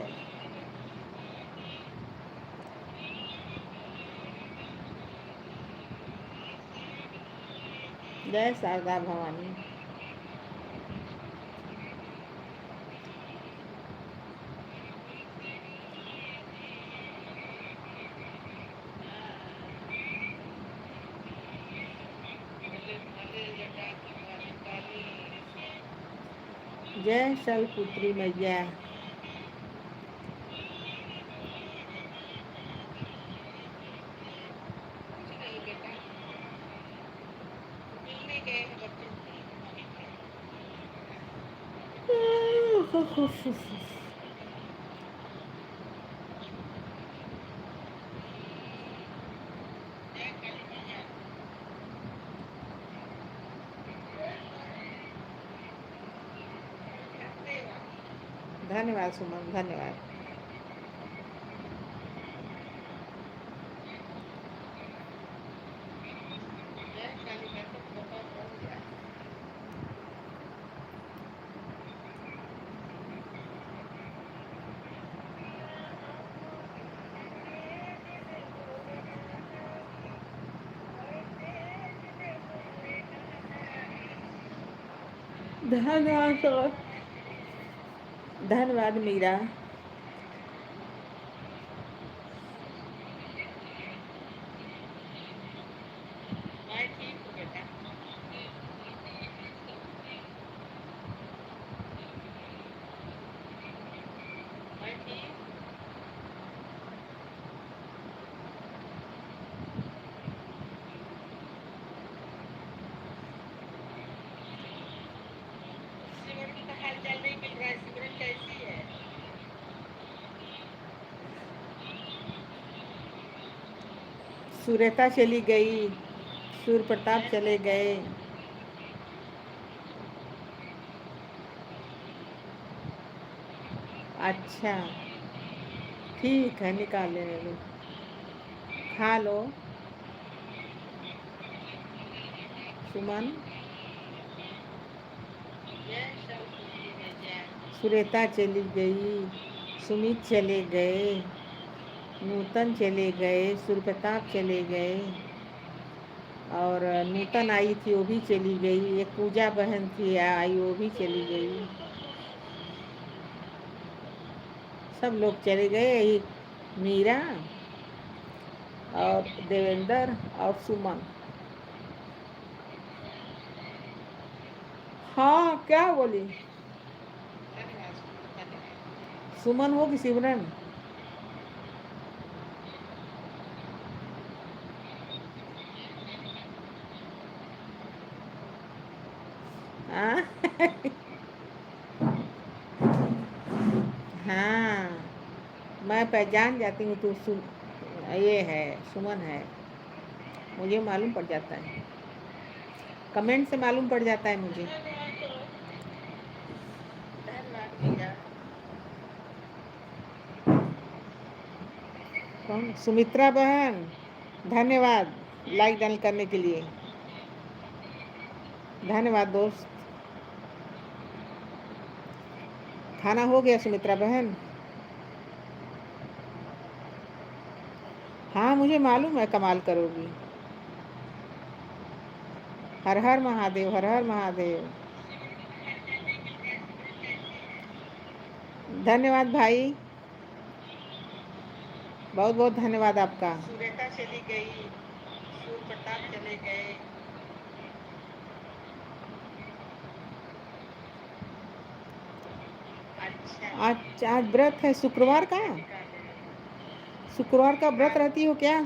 जय शारदा भवानी। जय शैलपुत्री मैया। धन्यवाद सुमन, धन्यवाद। धन्यवाद सर। धन्यवाद मीरा। मैं ठीक हूँ बेटा। मैं ठीक हूँ। सिमरन का हाल चाल नहीं मिल रहा है। सिमरन कैसी है? सुरेता चली गई, सूर्य प्रताप चले गए। अच्छा ठीक है, निकाल लेने लो, खा लो। सुमन, जय सब खुशी है जय। सुरेता चली गई, सुमित चले गए, नूतन चले गए, सूर्य प्रताप चले गए, और नूतन आई थी वो भी चली गई। एक पूजा बहन थी आई, वो भी चली गई। सब लोग चले गए, यही मीरा और देवेंद्र और सुमन। हाँ क्या बोली? धन्यवाद धन्यवाद। सुमन हो कि सिमरन? हाँ हाँ, मैं पहचान जाती हूँ तू ये है सुमन है, मुझे मालूम पड़ जाता है, कमेंट से मालूम पड़ जाता है मुझे। धन्यवाद मीरा। कौन? सुमित्रा बहन, धन्यवाद लाइक डन करने के लिए। धन्यवाद दोस्त। खाना हो गया सुमित्रा बहन? हाँ मुझे मालूम है कमाल करोगी। हर हर महादेव, हर हर महादेव। धन्यवाद भाई, बहुत बहुत धन्यवाद आपका। सुरेखा चली गई, सूर्य प्रताप चले गए। अच्छा आज व्रत है शुक्रवार का? शुक्रवार का व्रत रहती हो क्या?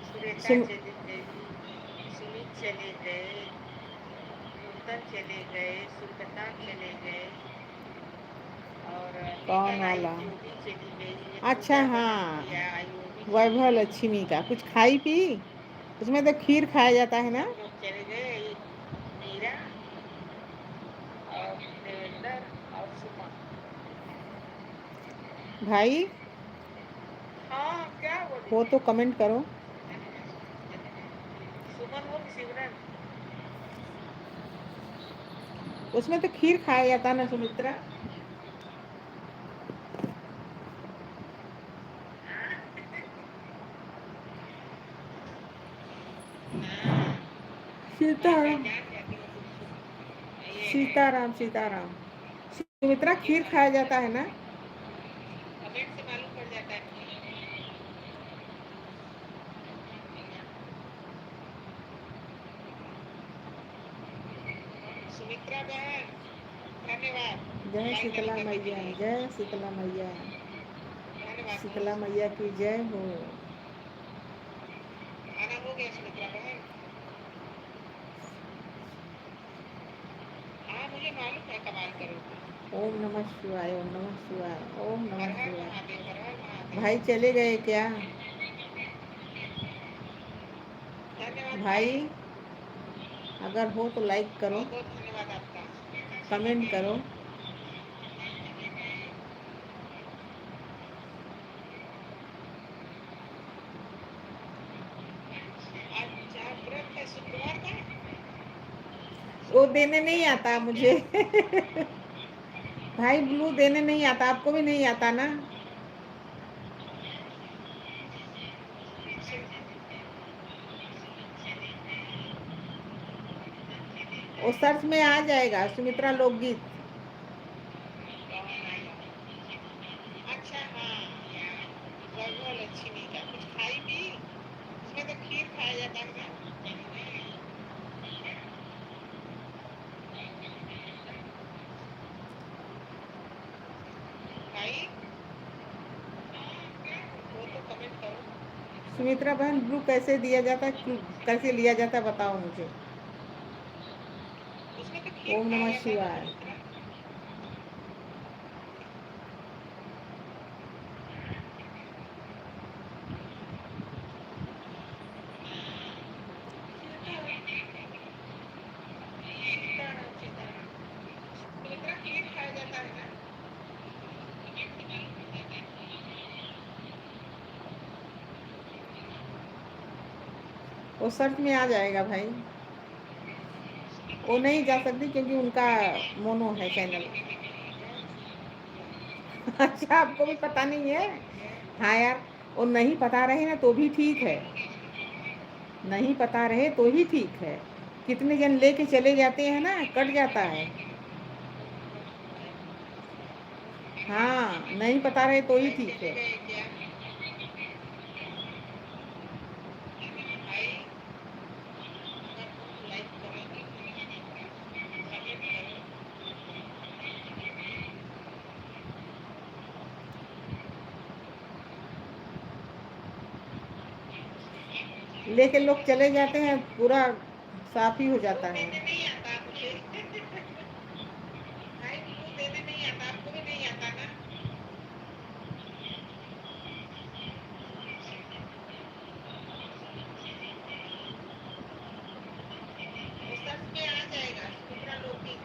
सुरेखा सुम चली गई, सुमित चले गए, नूतन चले गए, सूर्य प्रताप चले गए, और कौन नूतन आई वाला? थी वो भी चली गई। अच्छा पूजा बहन हाँ, थी आई वो भी चली वैभव गई। लक्ष्मी का कुछ खाई पी? उसमें तो खीर खाया जाता है ना? सब लोग चले गए, मीरा और देवेंद्र और सुमन। भाई हाँ क्या बोली? हो तो कमेंट करो। सुमन हो कि सिमरन? उसमें तो खीर खाया जाता है ना सुमित्रा? सीताराम सीताराम सीताराम। सुमित्रा खीर खाया जाता है ना? कमेंट से मालूम पड़ जाता है। सुमित्रा बहन धन्यवाद। जय शीतला मैया, जय शीतला मैया, शीतला मैया की जय हो। खाना हो गया सुमित्रा बहन? हाँ मुझे मालूम है कमाल करोगे। ओम नमः शिवाय, ओम नमः शिवाय, ओम हर नमः हर शिवाय। महादेव, हर हर महादेव। भाई चले गए क्या? धन्यवाद भाई अगर हो तो लाइक करो, बहुत बहुत धन्यवाद आपका। कमेंट करो। आज व्रत है शुक्रवार का। वो देने नहीं आता मुझे भाई ब्लू देने नहीं आता, आपको भी नहीं आता ना? वो सर्च में आ जाएगा, सुमित्रा लोकगीत। अच्छा हाँ यार, गड़बड़ अच्छी नहीं था, कुछ खाई भी उसमें तो खीर खाया जाता है ना। खाई वो तो कमेंट करो। सुमित्रा बहन, ब्लू कैसे दिया जाता है, कैसे लिया जाता है, बताओ मुझे। उसमें तो खीर ओम खाया नमः जाता है ना शिवाय। सुमित्रा। सीताराम सीताराम, सुमित्रा खीर खाया जाता है ना। वो सर्च में आ जाएगा भाई। वो नहीं जा सकती क्योंकि उनका मोनो है चैनल। अच्छा, आपको भी पता नहीं है? हाँ यार, वो नहीं पता रहे ना तो भी ठीक है, नहीं पता रहे तो ही ठीक है। कितने जन लेके चले जाते हैं ना, कट जाता है। हाँ, नहीं पता रहे तो ही भाई ठीक चले है। गए क्या भाई? अगर तुम लाइक करोगे कमेंट करो। लेके लोग चले जाते हैं, पूरा साफ ही हो ब्लू जाता है। देने नहीं आता मुझे। भाई ब्लू देने नहीं आता, आपको भी नहीं आता ना। वो सर्च में आ जाएगा, सुमित्रा लोकगीत।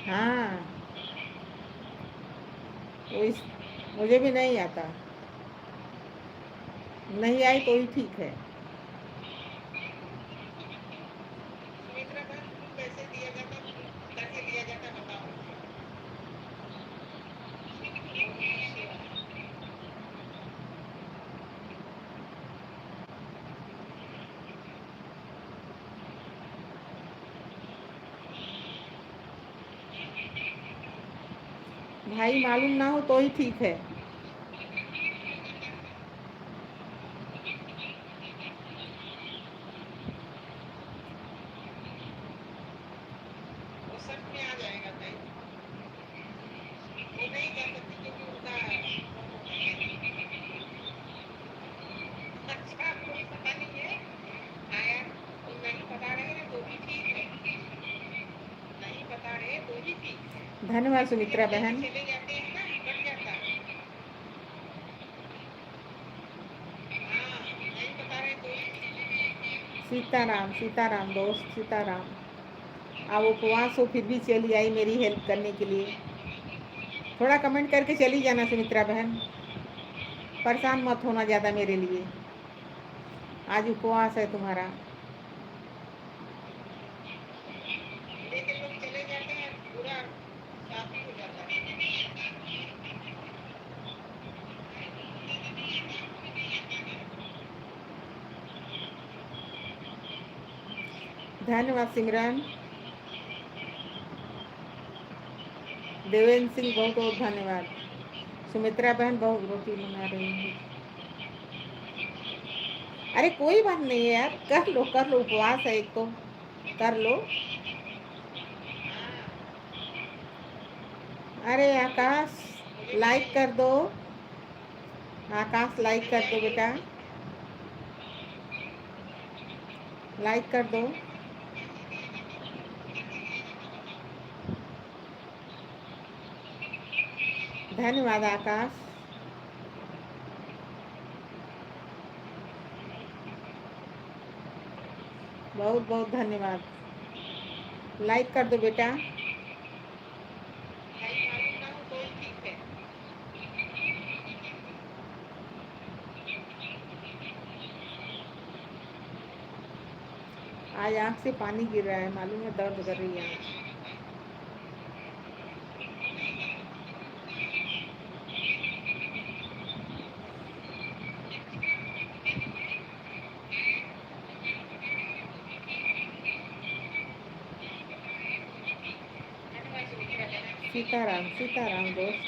हाँ, वो इस मुझे भी नहीं आता, नहीं आई तो ही ठीक है। सुमित्रा बहन, ब्लू कैसे दिया जाता, कैसे लिया जाता बताओ मुझे। ओम नमः शिवाय। भाई मालूम ना हो तो ही ठीक है। वो सर्च में आ जाएगा भाई। वो नहीं कर सकती क्योंकि उनका मोनो है। अच्छा, आपको भी पता नहीं है? हाँ यार, तुम नहीं पता रहे ना तो भी ठीक है, नहीं पता रहे तो ही ठीक है। धन्यवाद कितने सुमित्रा जन लेके बहन। चले जाते हैं ना, कट जाता है। हाँ, नहीं पता रहे तो ही ठीक है। सीताराम सीताराम दोस्त, सीताराम। आप उपवास हो फिर भी चली आई मेरी हेल्प करने के लिए। थोड़ा कमेंट करके चली जाना सुमित्रा बहन, परेशान मत होना ज़्यादा मेरे लिए। आज उपवास है तुम्हारा। लेके लोग चले जाते हैं, पूरा साफ ही हो जाता है। धन्यवाद सिमरन। देवेंद्र सिंह बहुत बहुत धन्यवाद। सुमित्रा बहन बहुत रोटी बना रही है। अरे कोई बात नहीं है यार, कर लो, उपवास है एक तो, कर लो। हाँ, अरे आकाश, मुझे भी लाइक नहीं कर दो। आकाश लाइक नहीं कर दो आई। बेटा, लाइक कर दो। धन्यवाद आकाश। बहुत बहुत धन्यवाद। लाइक कर दो बेटा। भाई मालूम ना हो तो ही ठीक है। आज आँख से पानी गिर रहा है, मालूम है, दर्द कर रही है आँख। सीताराम सीताराम दोस्त।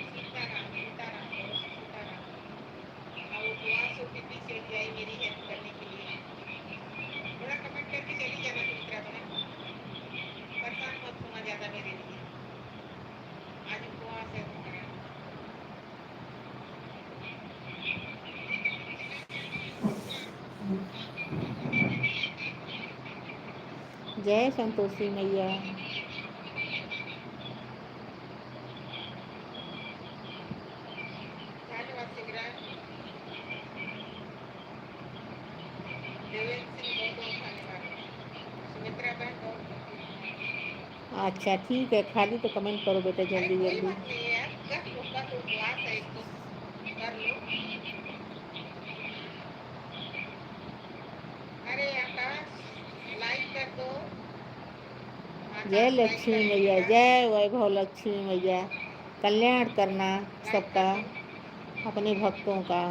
सीताराम सीताराम दोस्त सीताराम। हाँ वो दुआ सो कितनी चली आई मेरी हेल्प करने के लिए। थोड़ा कमेंट करके चली जाना सुमित्रा बहन, परेशान मत होना ज़्यादा मेरे लिए। आज उपवास है तुम्हारा। जय संतोषी मैया। धन्यवाद सिमरन। देवेंद्र सिंह बहुत बहुत धन्यवाद। सुमित्रा बहन बहुत बहुत। अच्छा ठीक है, खाली तो कमेंट करो बेटा अरे जल्दी कोई जल्दी। बात नहीं है यार, कर लो कर लो, उपवास है एक तो कर लो। अरे आकाश लाइक कर दो। जय आकाश लाइक लक्ष्मी करें मैया, बेटा। जय वैभव लक्ष्मी मैया। कल्याण करना लाइक कर सबका, दो। अपने भक्तों का।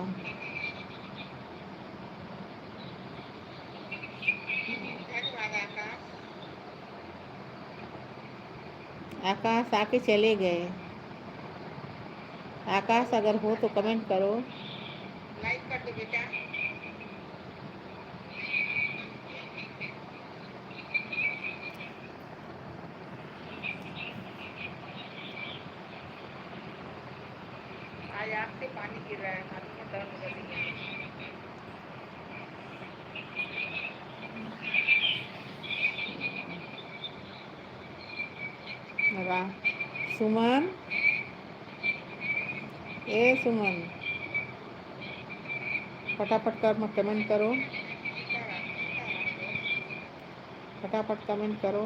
धन्यवाद आकाश। आकाश आके चले गए। आकाश बहुत अगर बहुत हो तो धन्यवाद। कमेंट करो। लाइक कर दो बेटा। आज आँख से पानी गिर रहा है, मालूम है दर्द हो रही है। रा सुमन, ए सुमन, फटाफट कर कमेंट करो। सीताराम सीताराम दोस्त। फटाफट कमेंट करो।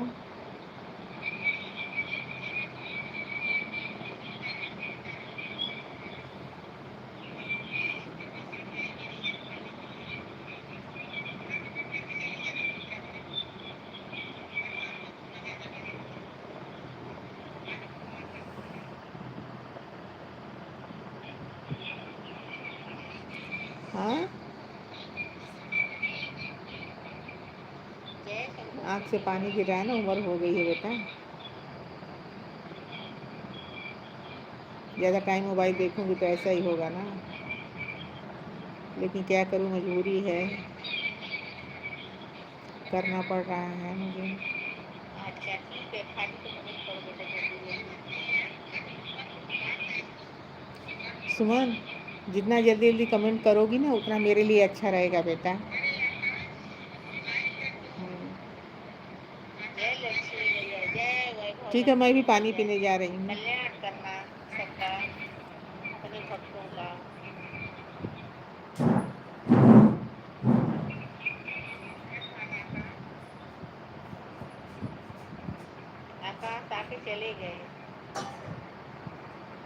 हाँ, जय आँख संतोषी से मैया। पानी गिर रहा है ना, उम्र हो गई है बेटा। ज़्यादा टाइम मोबाइल देखूंगी तो ऐसा ही होगा ना, लेकिन क्या करूँ, मजबूरी है, करना पड़ रहा है मुझे। अच्छा ठीक है, खाली तो कमेंट करो बेटा जल्दी जल्दी। सुमन, जितना जल्दी जल्दी कमेंट करोगी ना उतना मेरे लिए अच्छा रहेगा बेटा। जय लक्ष्मी मैया, जय वैभव ठीक है, मैं भी लक्ष्मी पानी मैया। पीने जा रही हूँ। कल्याण करना सबका, अपने भक्तों का। आकाश आके चले गए।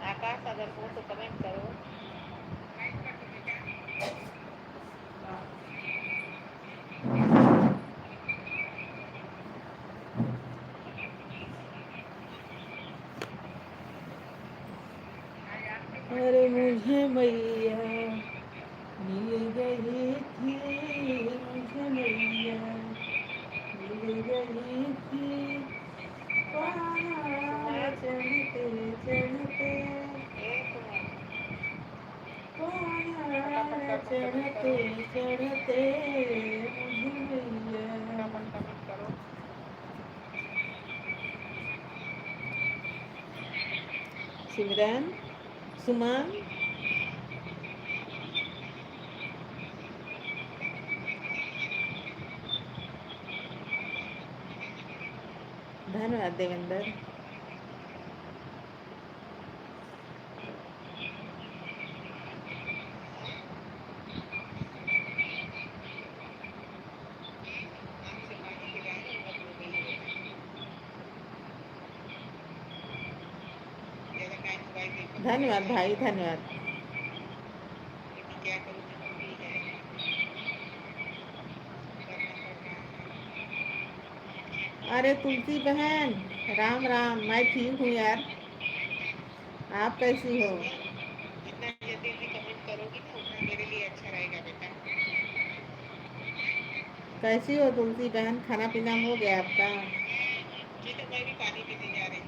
आकाश अगर हो तो कमेंट करो। अरे मुझे मैया मिल गई थी, मुझे मैया मिल गई थी, पहाड़ सुमन, चढ़ते चढ़ते, ए सुमन, फटाफट पहाड़ कर दो कमेंट चढ़ते करो। चढ़ते मुझे मैया। फटाफट कमेंट करो। सिमरन, सुमन, धन्यवाद देवेंद्र। आँख से पानी गिरा है, उम्र हो गई है बेटा। ज़्यादा टाइम मोबाइल देखूंगी तो धन्यवाद ऐसा ही भाई, होगा, धन्यवाद। लेकिन क्या करूँ मजबूरी है, करना पड़ रहा है। अरे तुलसी बहन, राम राम, मैं ठीक हूँ यार, आप कैसी हो? सुमन, जितना जल्दी जल्दी कमेंट करोगी ना उतना मेरे लिए अच्छा रहेगा बेटा। कैसी हो तुलसी बहन, खाना पीना हो गया आपका? जी तो मैं भी पानी पीने जा रही हूँ।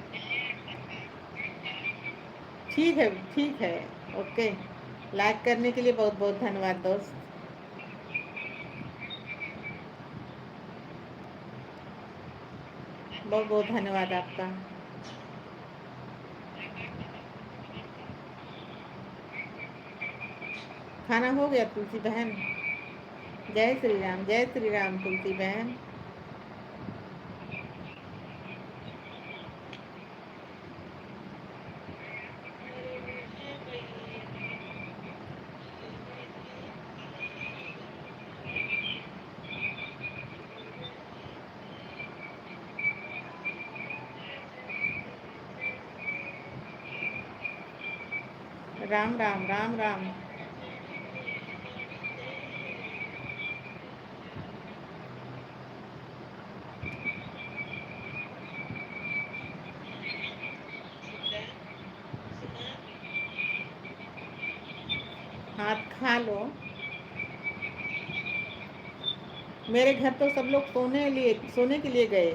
ठीक है, ठीक है। ओके। लाइक करने के लिए बहुत बहुत धन्यवाद दोस्त। बहुत बहुत धन्यवाद आपका। खाना हो गया तुलसी बहन? जय श्री राम, जय श्री राम तुलसी बहन। राम राम, राम राम। हाथ खा लो। मेरे घर तो सब लोग सोने के लिए गए।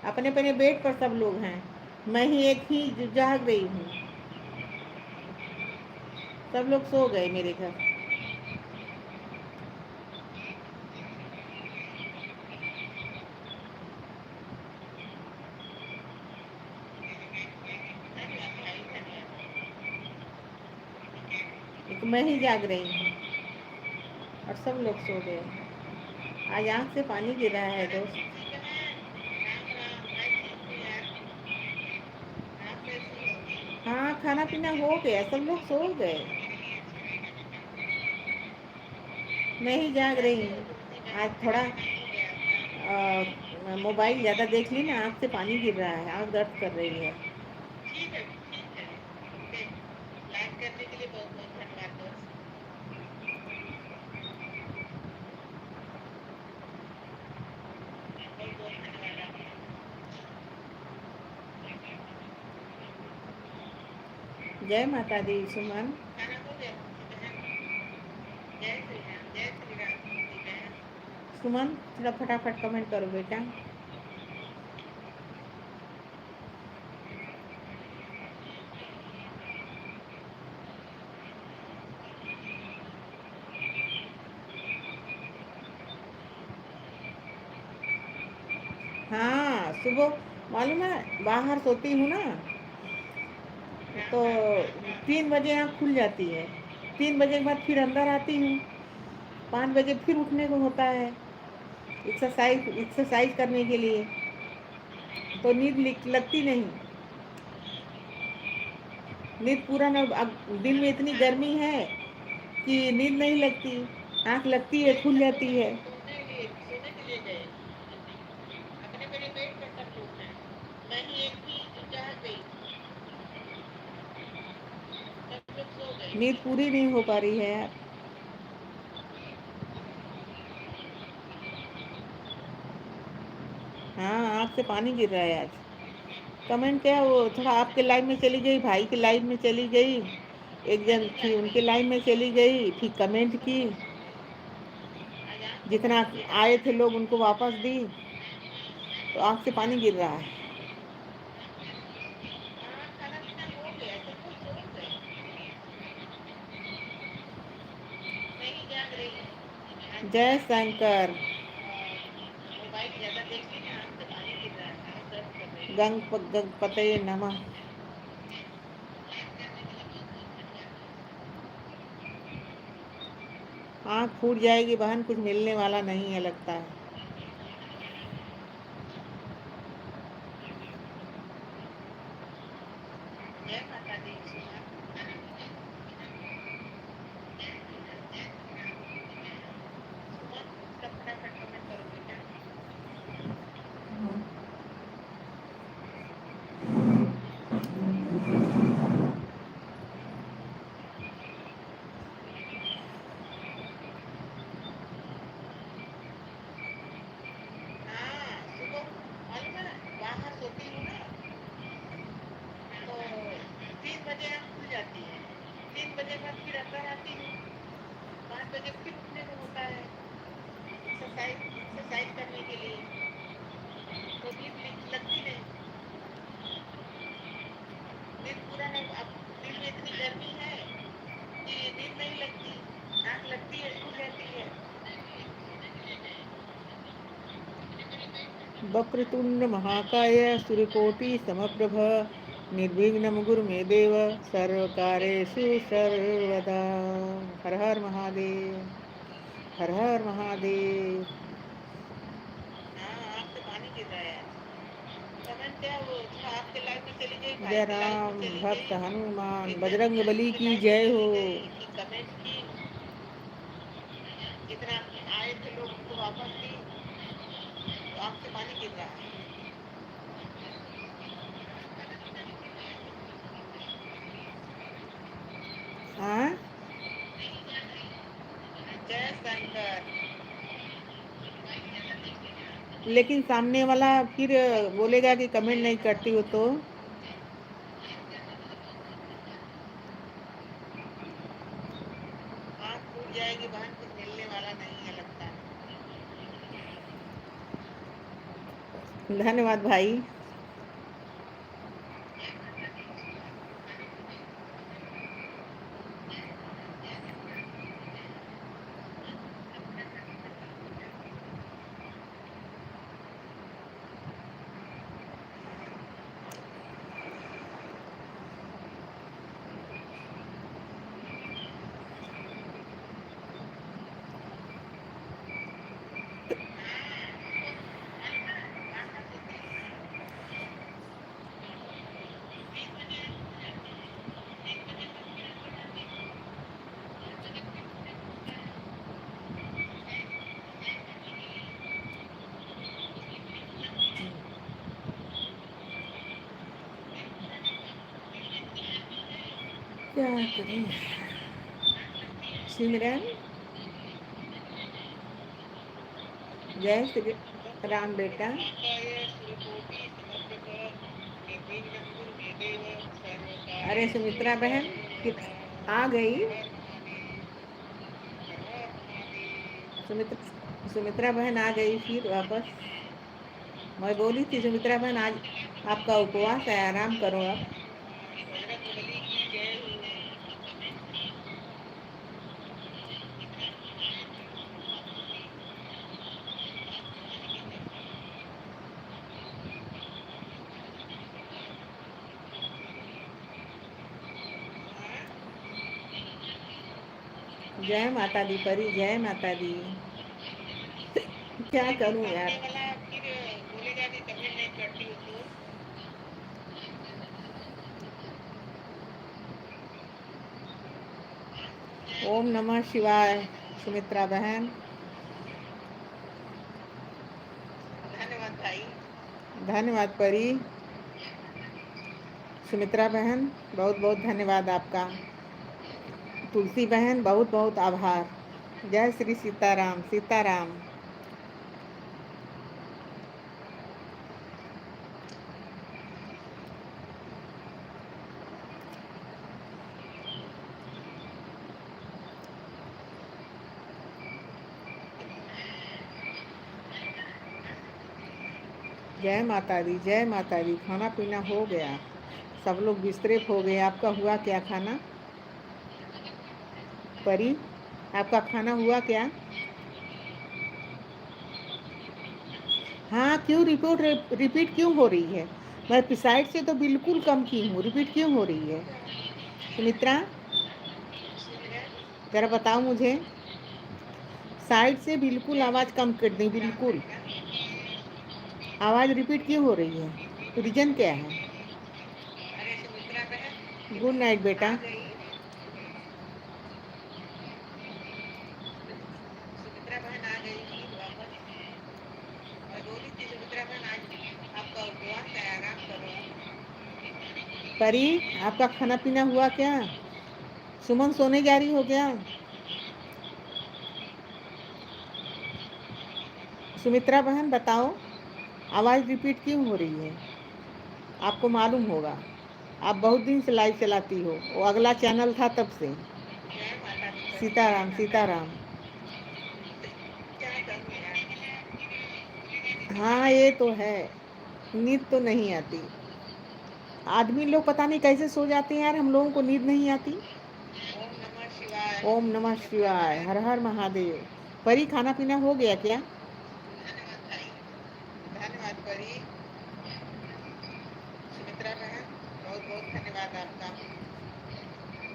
अपने अपने बेड पर सब लोग हैं। मैं ही एक ही जाग रही हूँ। सब लोग सो गए मेरे घर। एक मैं ही जाग रही हूँ और सब लोग सो गए। आज आँख से पानी गिर रहा है दोस्त। हाँ, खाना पीना हो गया, सब लोग सो गए। मैं ही जाग रही हूँ। आज थोड़ा मोबाइल ज़्यादा देख ली ना, आँख से पानी गिर रहा है, आँख दर्द कर रही है। ठीक है, ठीक है। ओके। लाइक करने के लिए बहुत बहुत धन्यवाद दोस्त। बहुत बहुत धन्यवाद आपका। जय माता दी सुमन। खाना हो गया तुलसी बहन? जय श्री राम, जय श्री राम तुलसी बहन। सुमन, थोड़ा फटाफट कमेंट करो बेटा। हाँ, सुबह मालूम है बाहर सोती हूँ ना, तो 3 बजे आँख खुल जाती है। 3 बजे के बाद फिर अंदर आती हूँ। 5 बजे फिर उठने को होता है एक्सरसाइज एक्सरसाइज करने के लिए, तो नींद लगती नहीं। नींद पूरा न, अब दिन में इतनी गर्मी है कि नींद नहीं लगती। आँख लगती है, खुल जाती है। सोने के लिए गए। अपने मेरे बेड पर सब लोग हैं। मैं ही एक ही जाग गई। सब लोग सो गए। नींद पूरी नहीं हो पा रही है यार। हाँ, आँख से पानी गिर रहा है आज। कमेंट क्या, वो थोड़ा आपके लाइव में चली गई, भाई के लाइव में चली गई, एक जन थी उनके लाइव में चली गई, फिर कमेंट की, जितना आए थे लोग उनको वापस दी, तो आँख से पानी गिर रहा है। हाँ, खाना पीना हो गया, सब लोग सो गए। मैं ही जाग रही हूँ। आज जय थोड़ा शंकर। मोबाइल ज़्यादा देख ली ना, आँख से पानी गिर रहा है, आँख दर्द कर रही है। गणपतये नमः। आँख फूट जाएगी बहन, कुछ मिलने वाला नहीं है लगता है। जय माता दी सुमन। सुमन, सब फटाफट कमेंट करो बेटा। हाँ, सुबह मालूम है बाहर सोती हूँ ना, तो 3 बजे आँख खुल जाती है। 3 बजे बाद फिर अंदर आती हूँ। 5 बजे फिर उठने को होता है। एक्सरसाइज करने के लिए, तो नींद लगती नहीं, नींद पूरा नहीं। अब दिन में इतनी गर्मी है कि नींद नहीं लगती, आँख लगती है, खुल जाती है। वक्रतुंड महाकाय सूर्यकोटि समप्रभ निर्विघ्नं कुरु मे देव सर्वकार्येषु सर्वदा। हर हर महादेव, हर हर महादेव। हाँ, आँख से पानी गिर रहा है। कमेंट क्या वो थोड़ा आपके लाइफ में चली गई, भाई जय के लाइफ में राम चली भक्त गई, हनुमान एक बजरंग बली के की लाइफ में जय हो। चली गई कि कमेंट की, जितना आए थे लोग उनको वापस दी, तो आँख से पानी गिर रहा है। हाँ, जय शंकर। लेकिन सामने वाला फिर बोलेगा कि कमेंट नहीं करती हो तो। आँख फूट जाएगी बहन, कुछ मिलने वाला नहीं है लगता है। धन्यवाद भाई। क्या करें सिमरन। जय श्री राम बेटा। अरे सुमित्रा बहन फिर आ गई। सुमित्रा बहन आ गई फिर वापस। मैं बोली थी सुमित्रा बहन आज आपका उपवास है, आराम करो आप। जय माता दी परी, जय माता दी। क्या करूं यार। ओम नमः शिवाय सुमित्रा बहन। धन्यवाद भाई। धन्यवाद परी। सुमित्रा बहन बहुत बहुत धन्यवाद आपका। तुलसी बहन बहुत बहुत आभार। जय श्री सीताराम सीताराम। जय माता दी, जय माता दी। खाना पीना हो गया, सब लोग बिस्तरे हो गए। आपका हुआ क्या खाना परी? आपका खाना हुआ क्या? हाँ, क्यों रिपीट क्यों हो रही है? मैं साइड से तो बिल्कुल कम की हूँ, रिपीट क्यों हो रही है? सुमित्रा जरा बताओ मुझे, साइड से बिल्कुल आवाज़ कम कर दी, बिल्कुल आवाज़ रिपीट क्यों हो रही है? रीजन क्या है? गुड नाइट बेटा। सुमित्रा बहन आ गई थी वापस। मैं बोली थी सुमित्रा बहन आज आपका उपवास है, आराम करो। परी आपका खाना पीना हुआ क्या? सुमन सोने जा रही हो क्या? सुमित्रा बहन बताओ, आवाज़ रिपीट क्यों हो रही है? आपको मालूम होगा, आप बहुत दिन से लाइव चलाती हो, वो अगला चैनल था तब से। सीताराम सीताराम। हाँ ये तो है, नींद तो नहीं आती। आदमी लोग पता नहीं कैसे सो जाते हैं यार, हम लोगों को नींद नहीं आती। ओम नमः शिवाय। ओम नमः सुमित्रा शिवाय, बहन, हर हर महादेव। परी खाना पीना हो गया क्या? धन्यवाद भाई, धन्यवाद परी। सुमित्रा बहन, बहुत बहुत धन्यवाद आपका।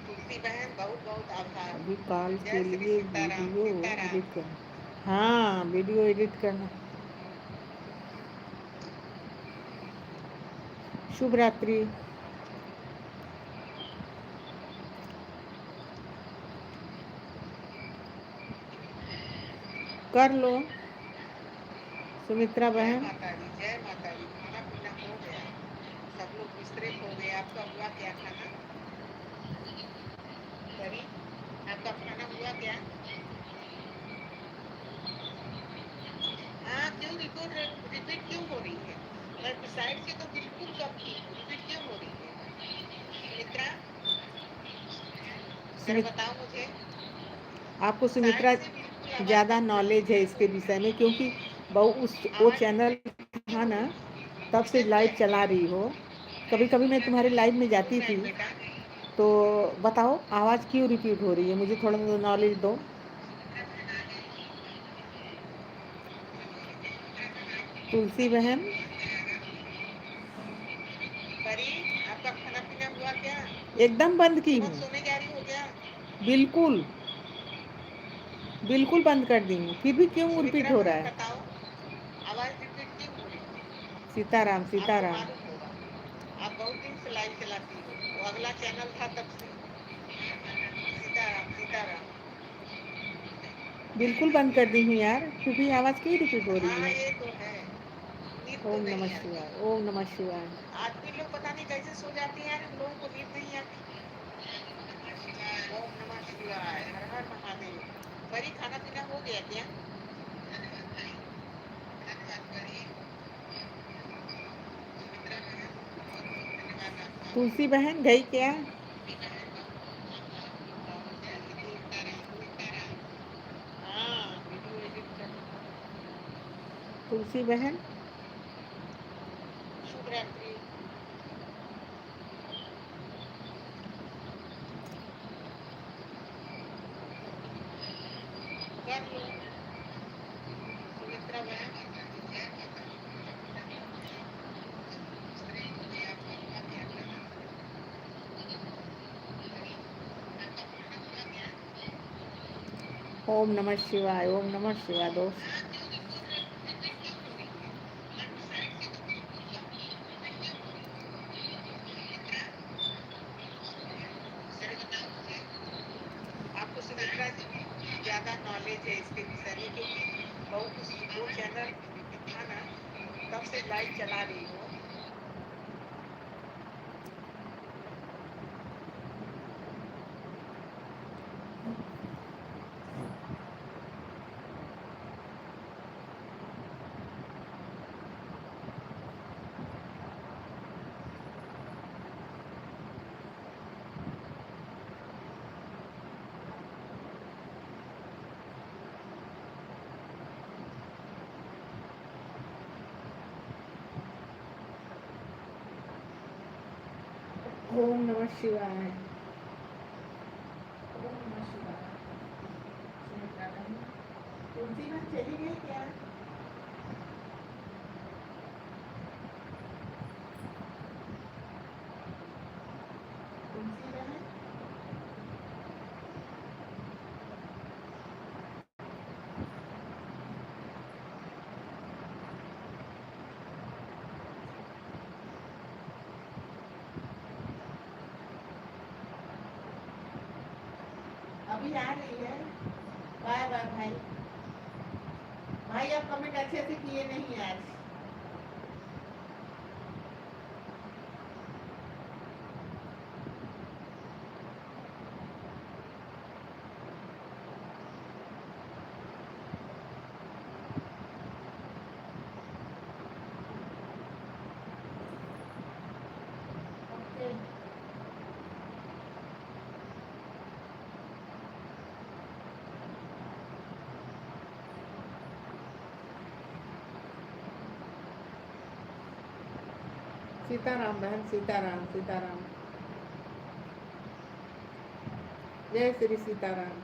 तुलसी बहन, बहुत बहुत आभार। अभी कॉल के जय श्री लिए सीताराम, वीडियो सीताराम। एडिट करना। हाँ वीडियो एडिट करना। शुभ रात्रि। कर लो सुमित्रा जय बहन। माता दी, जय माता दी। खाना पीना हो गया, सब लोग विस्तृत हो गए। आपका हुआ क्या खाना परी? आपका खाना हुआ क्या? हाँ, क्यों रिपोर्ट रिपीट क्यों हो रही है? मैं साइड से तो बिल्कुल कम की हूँ, रिपीट क्यों हो रही है सुमित्रा? जरा सुमित बताओ मुझे। आपको साइड सुमित्रा से बिल्कुल आवाज ज़्यादा कम कर नॉलेज है दीजिए। इसके विषय में, क्योंकि वो आवाज चैनल क्यों था हो ना, रही है? तब से डिस्टेंस लाइव है। चला रही हो। कभी कभी मैं तुम्हारे लाइव में गुड जाती थी। नाइट बेटा। तो बताओ आवाज़ क्यों रिपीट हो रही है, मुझे थोड़ा सा नॉलेज दो। तुलसी बहन। परी, आपका खाना पीना हुआ क्या? एकदम बंद की सुमन हूँ। सोने जा रही हो क्या? बिल्कुल बिल्कुल बंद कर दी हूँ, फिर भी क्यों रिपीट सुमित्रा हो रहा बहन है? बताओ, आवाज रिपीट क्यों हो रही है? सीताराम आपको सीताराम। मालूम होगा, आप बहुत दिन से लाइव चलाती हो, वो अगला चैनल था तब से। सीताराम, सीताराम। बिल्कुल बंद कर दी हूँ यार, फिर भी आवाज़ क्यों रिपीट हो रही हाँ है? ये तो है, नींद तो ओम नमः नहीं आती। शिवाय, ओम नमः शिवाय। आदमी लोग पता नहीं कैसे सो जाते हैं यार, हम लोगों को नींद नहीं आती। ओम नमः शिवाय, हर हर महादेव। परी, खाना पीना हो गया क्या? धन्यवाद परी। सुमित्रा बहन, बहुत बहुत धन्यवाद आपका। तुलसी बहन गई क्या? और जय श्री सीताराम। हाँ, वीडियो एडिट करना। तुलसी बहन। शुभ रात्रि। कर लो सुमित्रा बहन। ओम नमः शिवाय, ओम नमः शिवाय दोस्त। आपको सुमित्रा ज्यादा नॉलेज है इसके विषय में, क्योंकि वो चैनल था ना, तब से लाइव चला रही हो। ओम नमः शिवाय, ओम नमः शिवाय। सुमित्रा बहन, तुलसी बहन चली गई क्या? तुलसी बहन। अभी आ रही है। बाय बाय भाई। भाई आप कमेंट अच्छे से किए नहीं आज। ओके। सीताराम बहन, सीताराम सीताराम। जय श्री सीताराम।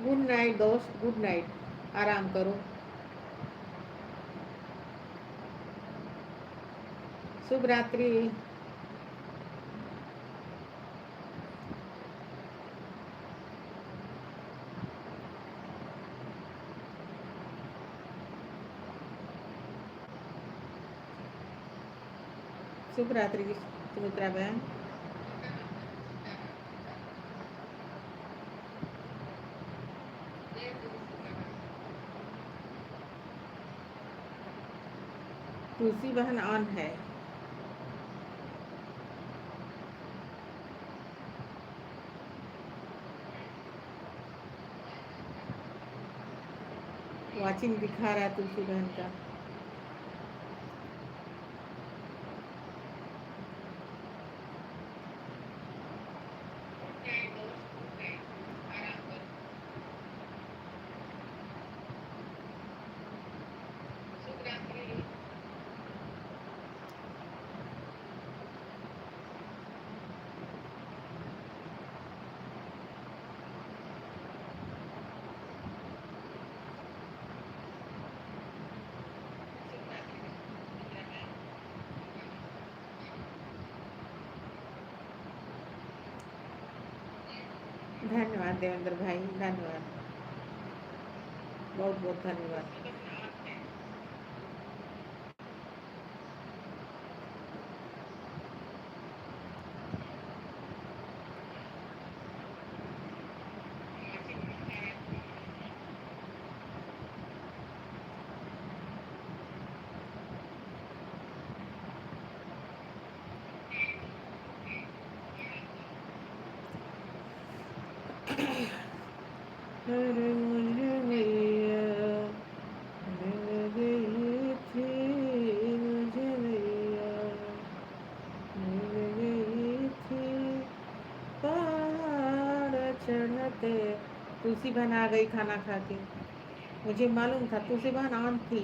गुड नाइट दोस्त, गुड नाइट। आराम करो। शुभ रात्रि। शुभ रात्रि सुमित्रा बहन। तुलसी बहन ऑन है। वाचिंग दिखा रहा है तुलसी बहन का। धन्यवाद देवेंद्र भाई, धन्यवाद, बहुत बहुत धन्यवाद। अरे मुझे मैया मिल गई थी, मुझे मैया मिल गई थी पहाड़ चढ़ते। तुलसी बहन आ गई खाना खा के। मुझे मालूम था तुलसी बहन ऑन थी,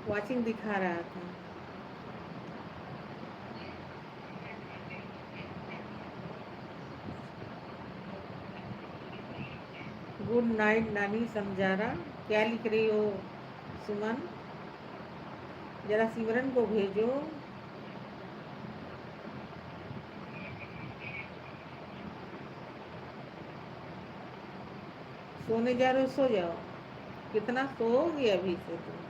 वाचिंग दिखा रहा था। गुड नाइट नानी समझारा। क्या लिख रही हो सुमन? जरा सिमरन को भेजो। सोने जा रहे हो, सो जाओ। कितना सोओगे अभी से तुम?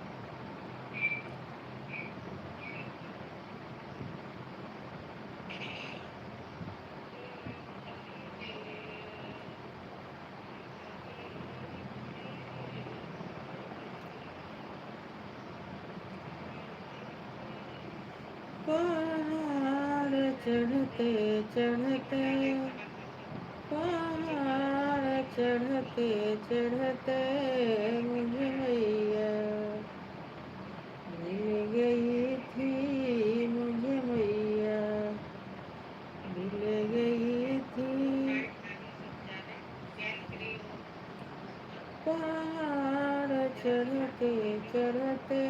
पहाड़ चढ़ते चढ़ते, पहाड़ चढ़ते चढ़ते मुझे मैया मिल गई थी, मुझे मैया मिल गई थी पहाड़ चढ़ते चढ़ते।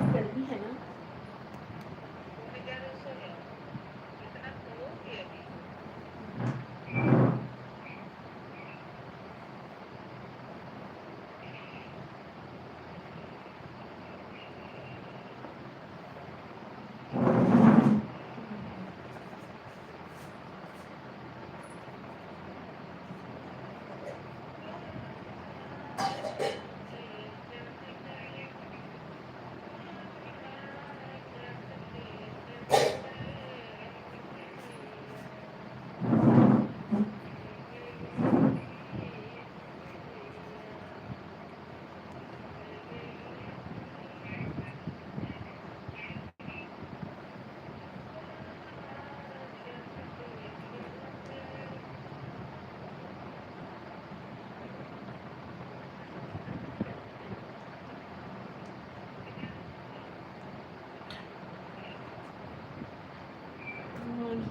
गर्मी है ना?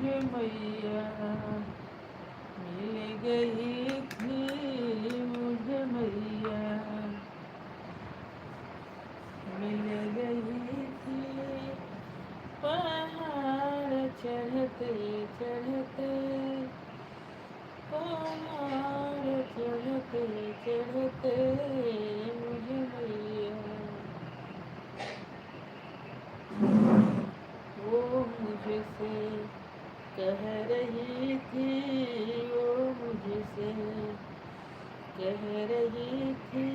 मुझे मैया मिल गई थी, मुझे मैया मिल गई थी। पहाड़ चढ़ते चढ़ते, पहाड़ चढ़ते चढ़ते, मुझे मैया वो मुझसे कह रही थी, वो मुझसे कह रही थी,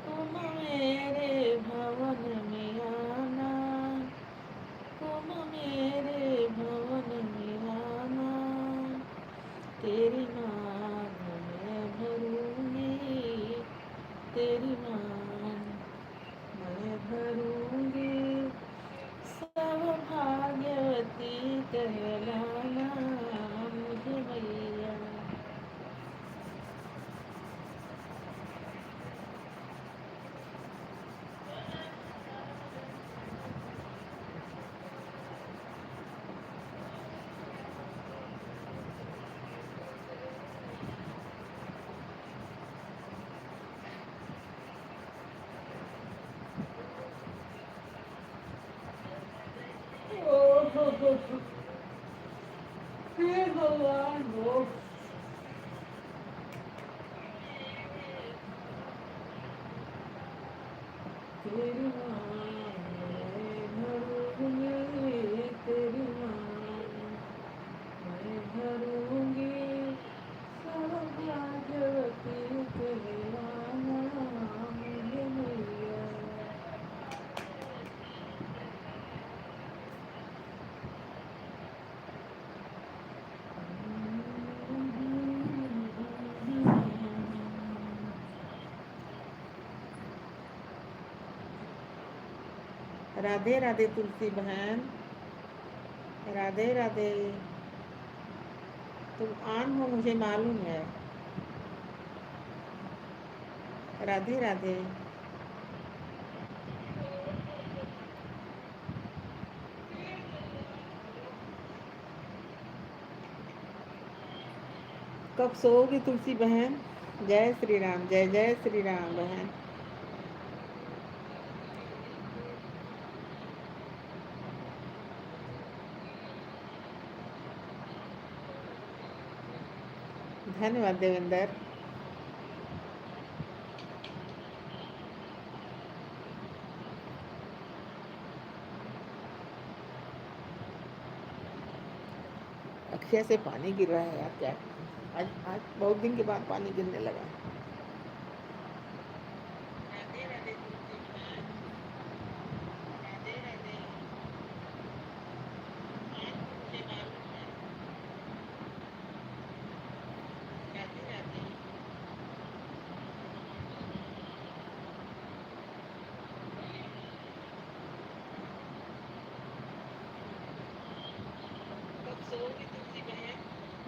तुम मेरे भवन में आना, तुम मेरे भवन में आना, तेरी मांग मैं भरूंगी, तेरी मांग मैं भरूंगी, सब भाग्यवती कहलाना, मुझे मैया। हे भगवान हो, तेरी मांग मैं भरूंगी, तेरी मांग मैं भरूंगी, सब भाग्यवती कहलाना, मुझे मैया। राधे राधे तुलसी बहन, राधे राधे। तुम आन हो मुझे मालूम है। राधे राधे। कब सोओगी तुलसी बहन? जय श्री राम, जय जय श्री राम बहन। धन्यवाद देवेंद्र। अक्षय से पानी गिर रहा है यार, क्या आज आज बहुत दिन के बाद पानी गिरने लगा। राधे राधे तुलसी बहन, राधे राधे। आज मुझे मालूम है। राधे राधे। कब सोओगी तुलसी बहन?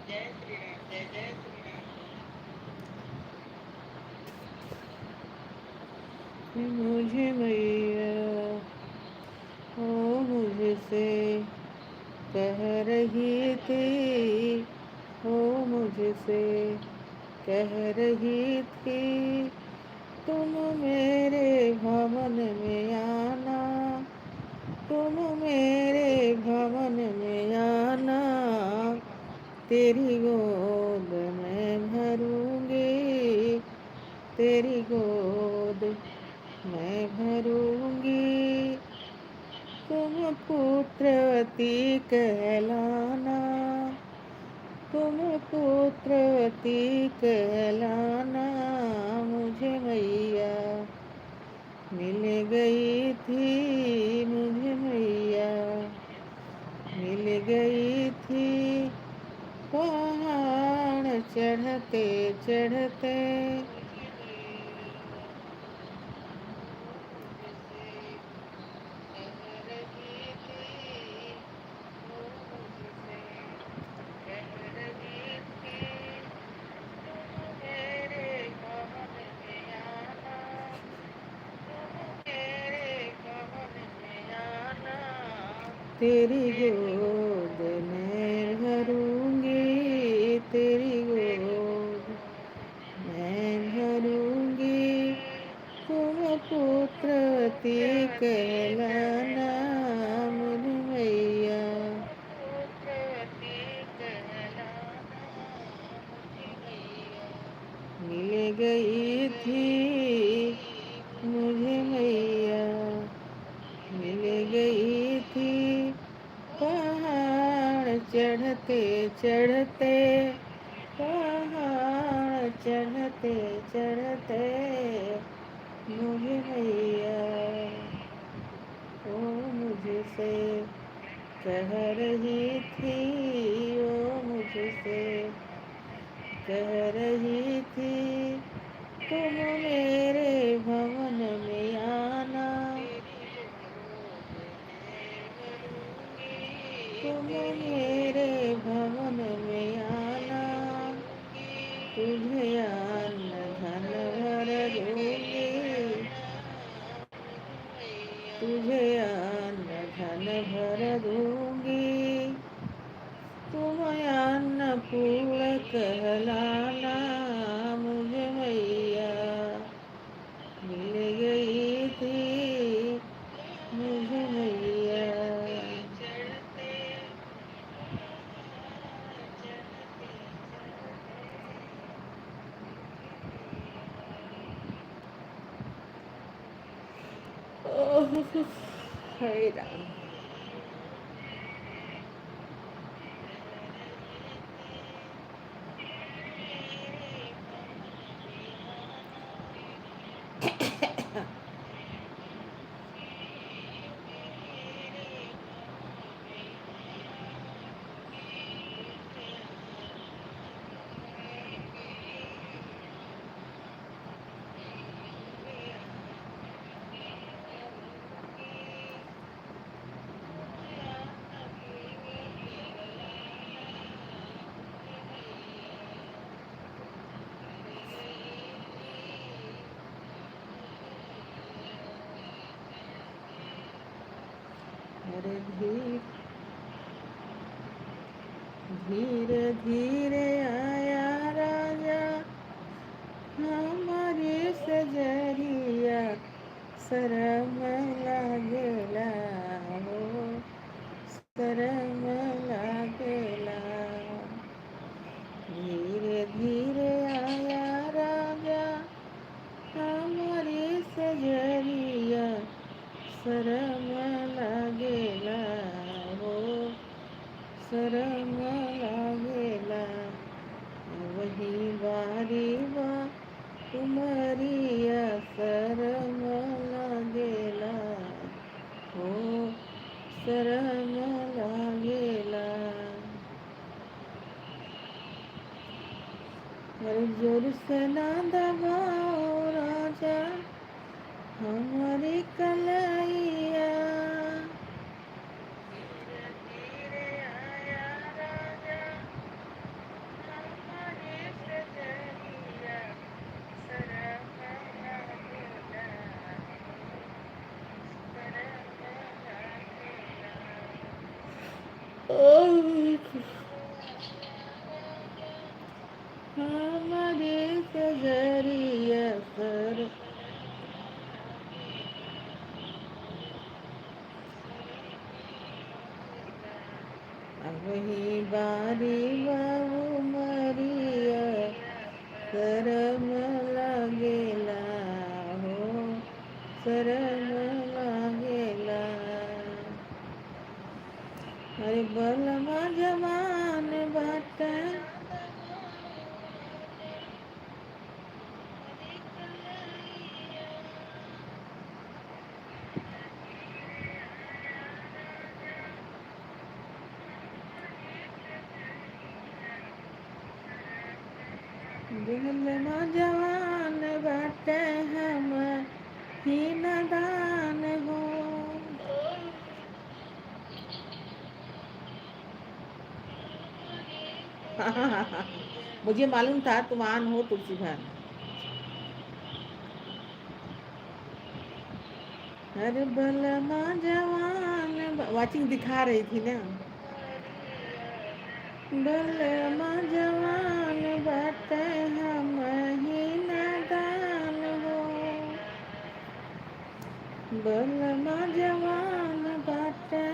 जय श्री राम, जय जय श्री राम। मुझे मैया ओ मुझसे कह रही थी, ओ मुझसे कह रही थी, तुम मेरे भवन में आना, तुम मेरे भवन में आना, तेरी गोद मैं भरूंगी, तेरी गोद मैं भरूंगी, तुम पुत्रवती कहलाना, तुम पुत्रवती कहलाना, मुझे मैया मिल गई थी, मुझे मैया मिल गई थी, पहाड़ चढ़ते चढ़ते, तेरी गोद में थी मुझे मैया, मिल गई थी पहाड़ चढ़ते चढ़ते, पहाड़ चढ़ते चढ़ते मुझे मैया, ओ मुझसे कह रही थी, ओ मुझसे कह रही थी, तुम मेरे भवन में आना, तुम मेरे भवन में आना, तुझे अन्न धन भर दूंगी, तुझे अन्न धन भर दूंगी, तुम अन्नपूर्ण कहलाना, मुझे मैया मिल गई थी मुझे मैया। ओह, हरे राम। अरे धीरे धीरे आया राजा हमारी सजरिया, शरम लागेला हो, शरम लागेला, धीरे धीरे आया राजा हमारी सजरिया, शरम लागेला हो, शरम लागेला, वही बारी बा उमरिया, शरम लागेला हो, शरम लागेला, अरे जोर से ना दबाओ राजा हमारी कलैया, हमारे सजरिया सर, वही बारी बाबू मरिया, शरम लागेला हो, शरम लागेला, अरे बलमा जवान बाटे, बलमा जवान बाटे हम ही नादान हो, मुझे मालूम था तुम आन हो तुलसी भान। अरे बलमा जवान वाचिंग दिखा रही थी ना, बलमा जवान बाटे हम ही नादान हो, बलमा जवान बाटे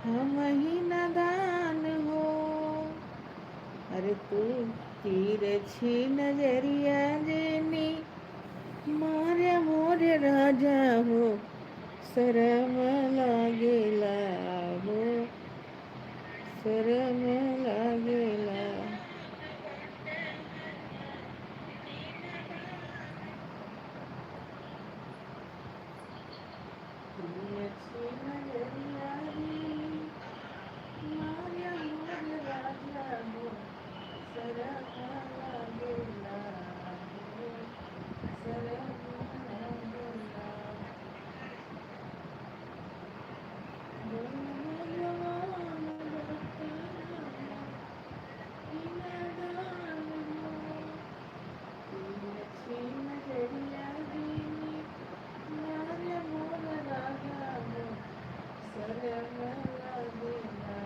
हम ही नादान हो, अरे तू तिरछी नजरिया जेनी मार्या मोरे राजा हो शरम लागेला हो शरम लागेला अच्छी नजरिया री मार्या मोरे राजा हो शरम लागेला हो शरम लागेला जवान बखाना दान हो अच्छी नजरिया री मार्या मोरे राजा हो शरम लागेला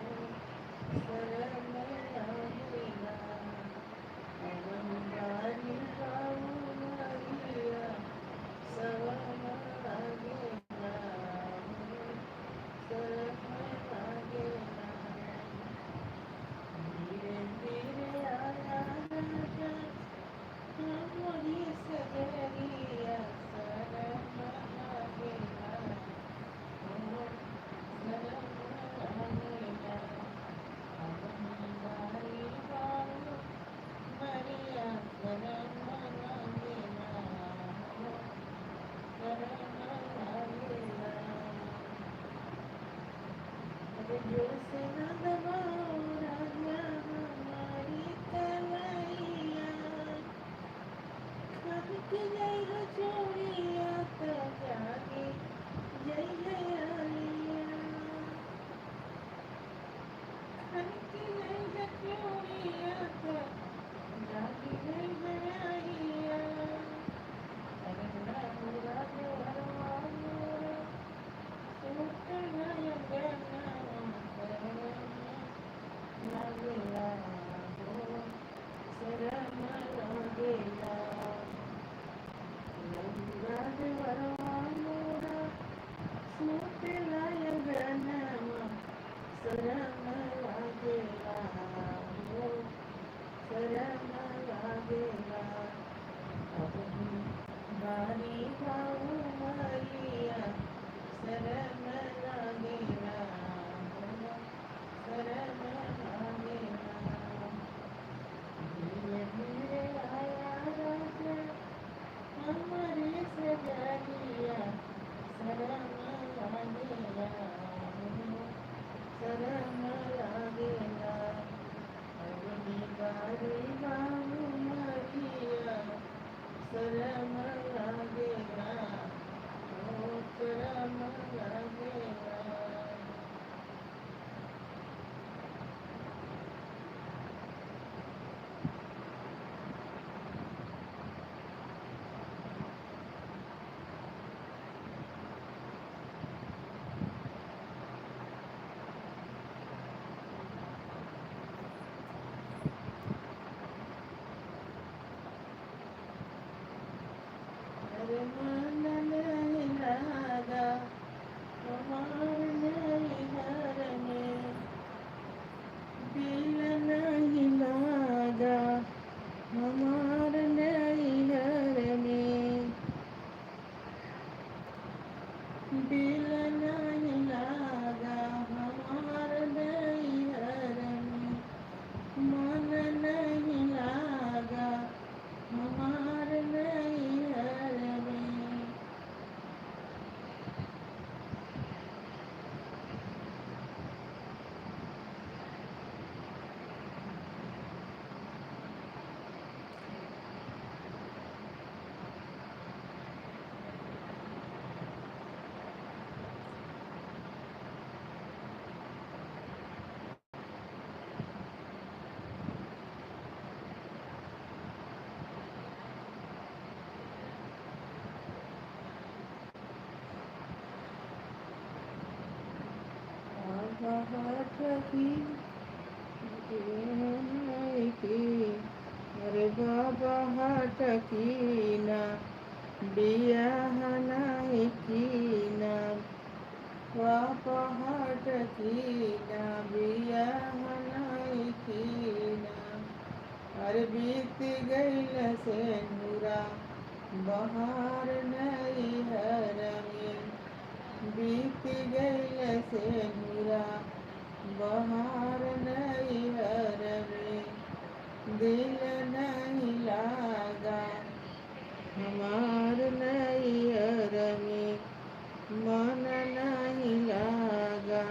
हो शरम लागेला अवंगारी बाऊ मरिया शरम लागेला हो शरम लागेला धीरे धीरे आया राजा हमारी सजरिया शरम लागेला हो शरम लागेला अवंगारी बाऊ मरिया शरम लागेला हो शरम लागेला अरे जोर से न दबाओ राजा हमारी तलैया खन के जय हो चोरिया तो जागे जय जयरिया खन के जय हो चोरिया तो जागे जय जयरिया अरे राम राम राम सुत नयन लागेला हो शरम लागेला रंगाज वरवा मोरा सुतेला यंगनमा शरम लागेला हो शरम लागेला अवनी बारी बाऊ मरिया शरम लागेला हो शरम लागेला धीरे धीरे आया राजा हमारे सजरिया शरम लागेला हो शरम लागेला अवनी बारी बाऊ मरिया शरम लागेला हो शरम लागेला अरे मन नहीं लागा हमार नहीं घर में दिल नहीं लागा हमार नहीं घर में दिल नहीं लागा हमार नहीं घर में मन नहीं लागा हमार नहीं घर में आवाज की अरे बाबा हाटकीना बियाह नाही कीना बाबा हाटकीना बियाह नाही कीना अरे बीत गईल से नूरा बहार नैहर में बीत गइल से नुरा बहार नैहर में दिल नहीं लागा हमार नैहर में मन नहीं लागा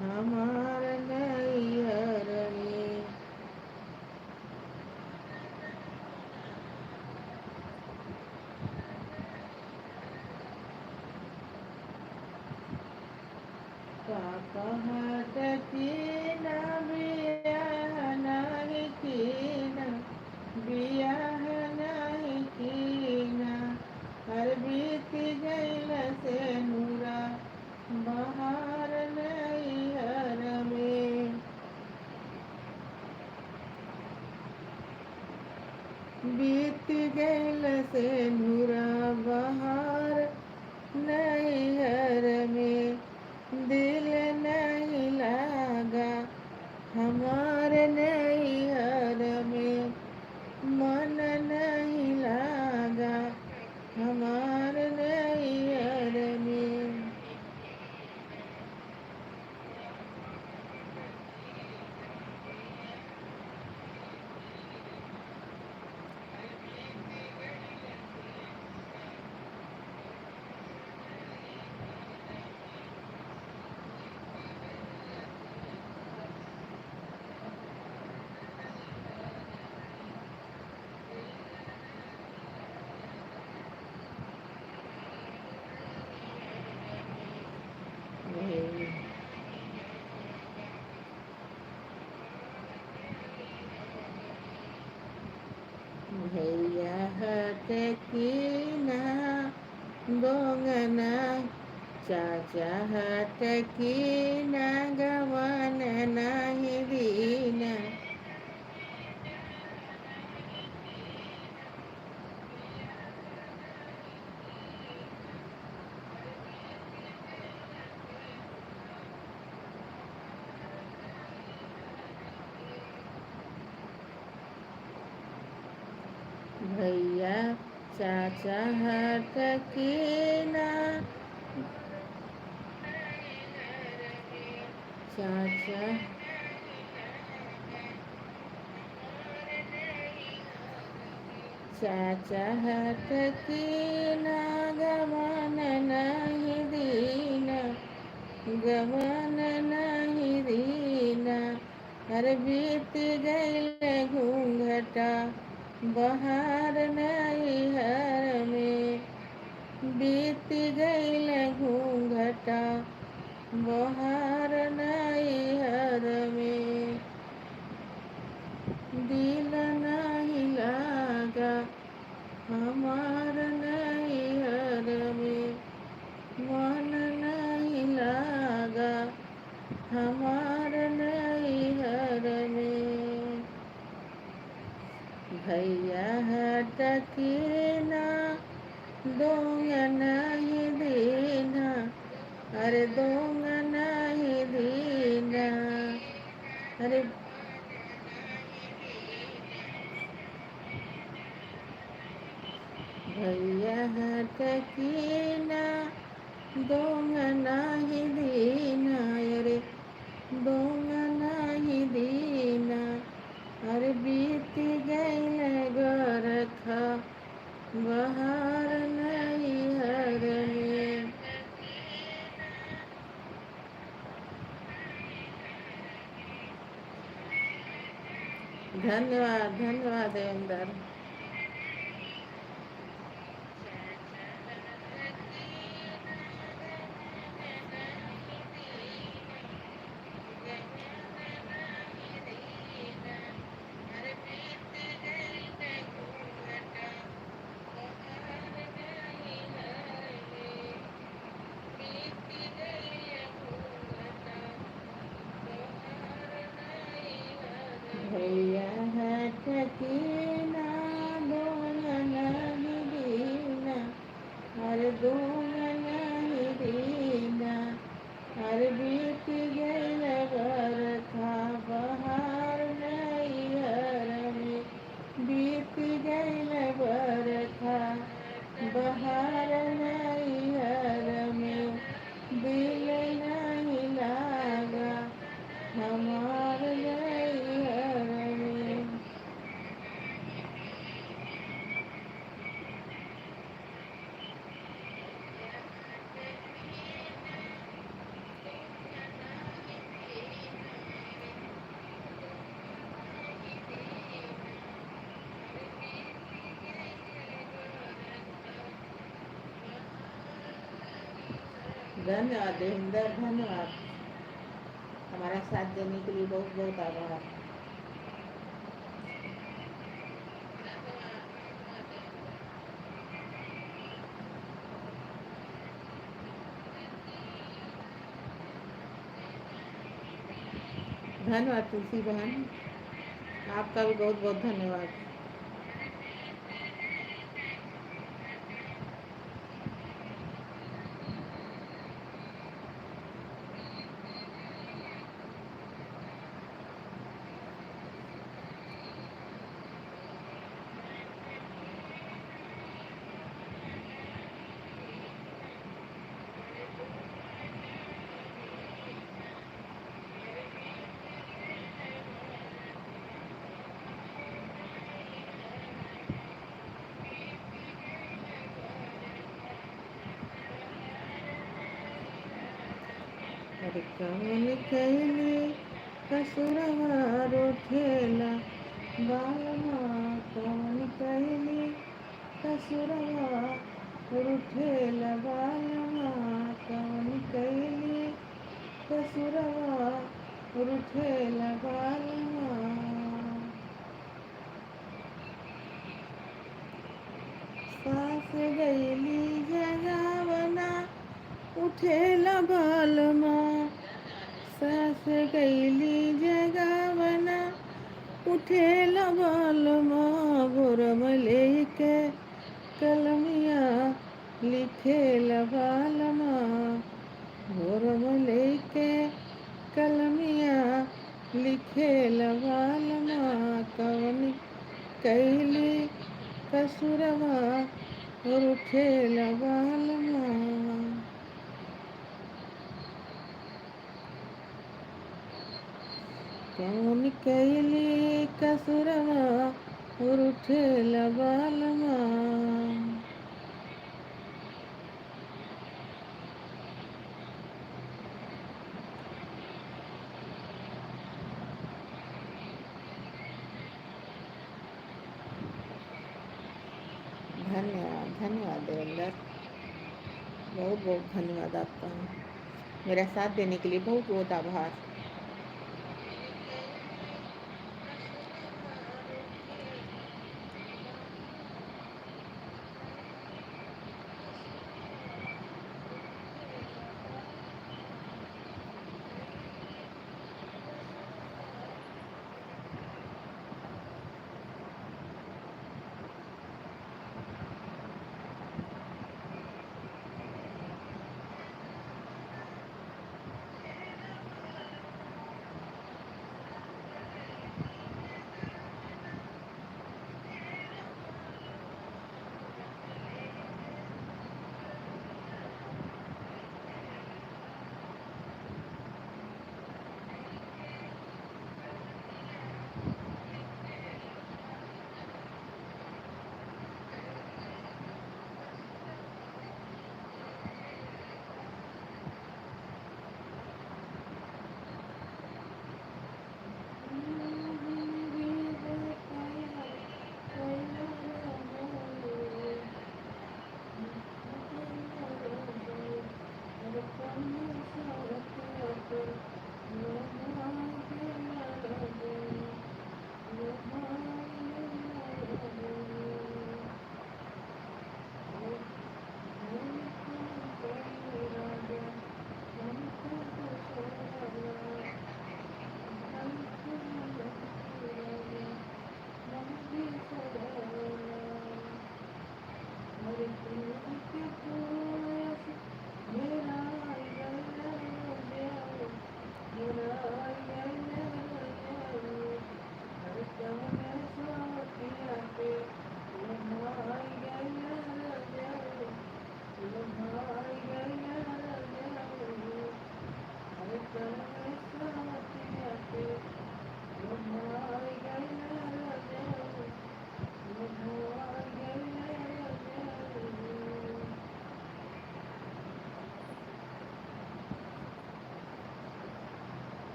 हमार नैहर में। का कहत की न बियाह नहीं कीना बियाह नहीं कीना हर बीत गइल से नुरा बहार नैहर में बीत गइल से नुरा बहार नैहर में दिल नहीं लागा हमार नैहर में मन नहीं लागा हमार नैहर में। भैया हट की ना दोंगना चाचा हट की ना गवन नहीं दीना भैया चाचा हट की ना चाचा चाचा हट की ना गवन नहीं दीना गवन नहीं दीना हर बीत गइल घूंघटा बहार नैहर में बीत गइल घूंघटा बहार नैहर में दिल नहीं लागा हमार नैहर में मन नहीं लागा हमार नैहर में। भैया हट की ना दोंग नहीं दीना अरे दोंग नहीं दीना अरे भैया हट की ना दोंग नहीं दीना अरे दोंग नहीं दीना अरे बीत गइल गरखा बहार नैहर में। धन्यवाद धन्यवाद देवेंद्र। भैया हट की ना दोंग नहीं दीना अरे दोंग नहीं दीना अरे बीत गइल बरखा बहार नैहर में बीत गइल बरखा धन्यवाद देविंदर, धन्यवाद। हमारा साथ देने के लिए बहुत बहुत आभार। धन्यवाद तुलसी बहन, आपका भी बहुत बहुत धन्यवाद। अरे कवन कैले कसुरवा रोठेला बालमा, कवन कैले कसुरवा रोठेला बालमा, कवन कैले कसुरवा रोठेला बालमा। सास गैली जगावना उठेला बालमा, सास गैली जगावना उठेला बालमा, भोरम लेके कलमिया लिखेला बालमा, भोरम लेके कलमिया लिखेला बालमा, कवन कैली कसुरवा उठेला बालमा। कवन कैली कसुरवा उठेला बालमा। धन्यवाद, धन्यवाद देवेंद्र, बहुत बहुत धन्यवाद आपका। मेरा साथ देने के लिए बहुत बहुत आभार।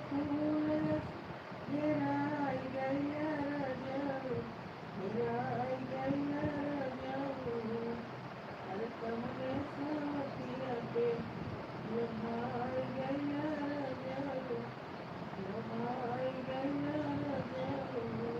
फूल हेराई गैया रजऊ हेराई गैया रजऊ अरे कमरे सवतिया पे लोभाई गैया रजऊ लोभाई गैया रजऊ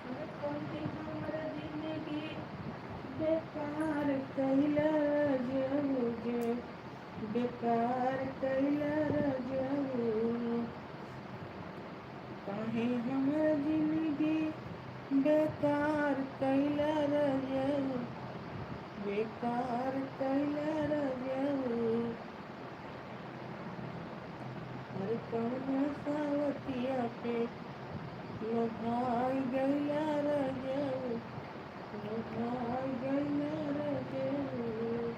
हमर जिंदगी बेकार कैला रजऊ बेकार कैला रजऊ काहे हमर जिंदगी बेकार कैला रजऊ बेकार कैला रजऊ हर कौन सावतिया पे लोभाई गैया रजऊ लोभाई गैया रजऊ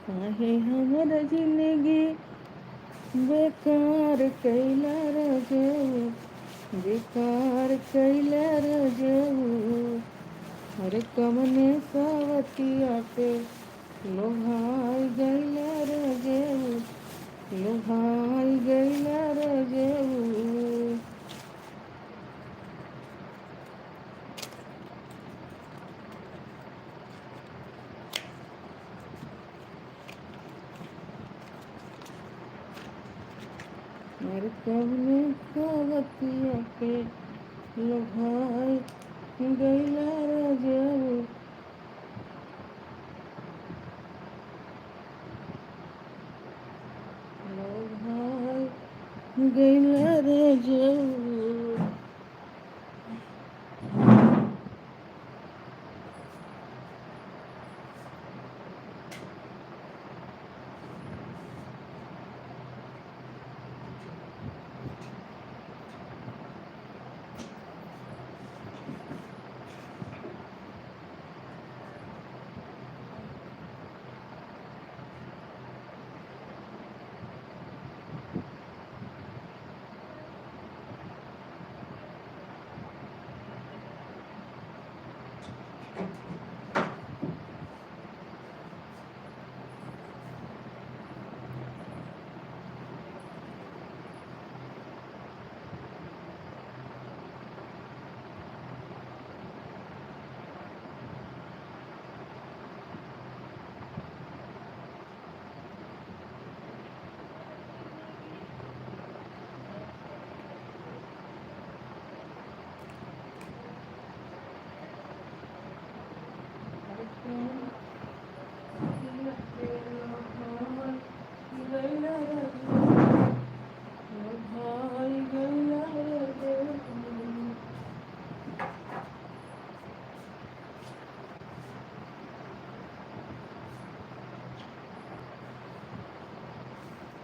काहे हमर जिंदगी बेकार कैला रजऊ बेकार कैला रजऊ हर कमने सावतिया पे लोभाई गैला रजऊ लोभाई गैला रजऊ हर कमने सावतिया पे लोभाई गैला रजऊ लोभाई गैला रजऊ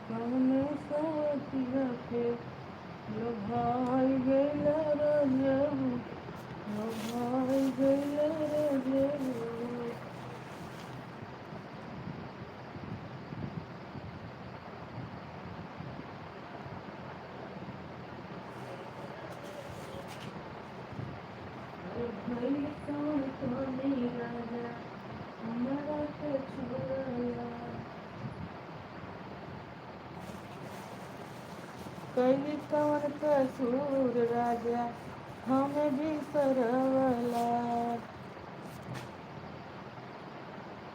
कौने सावतिया पे लोभाई गैला रजऊ लोभाई गैला रजऊ भइल कौन कमी राजा हमरा के छोड़ला कैली कौन कसूर राजा हमें भी सरवला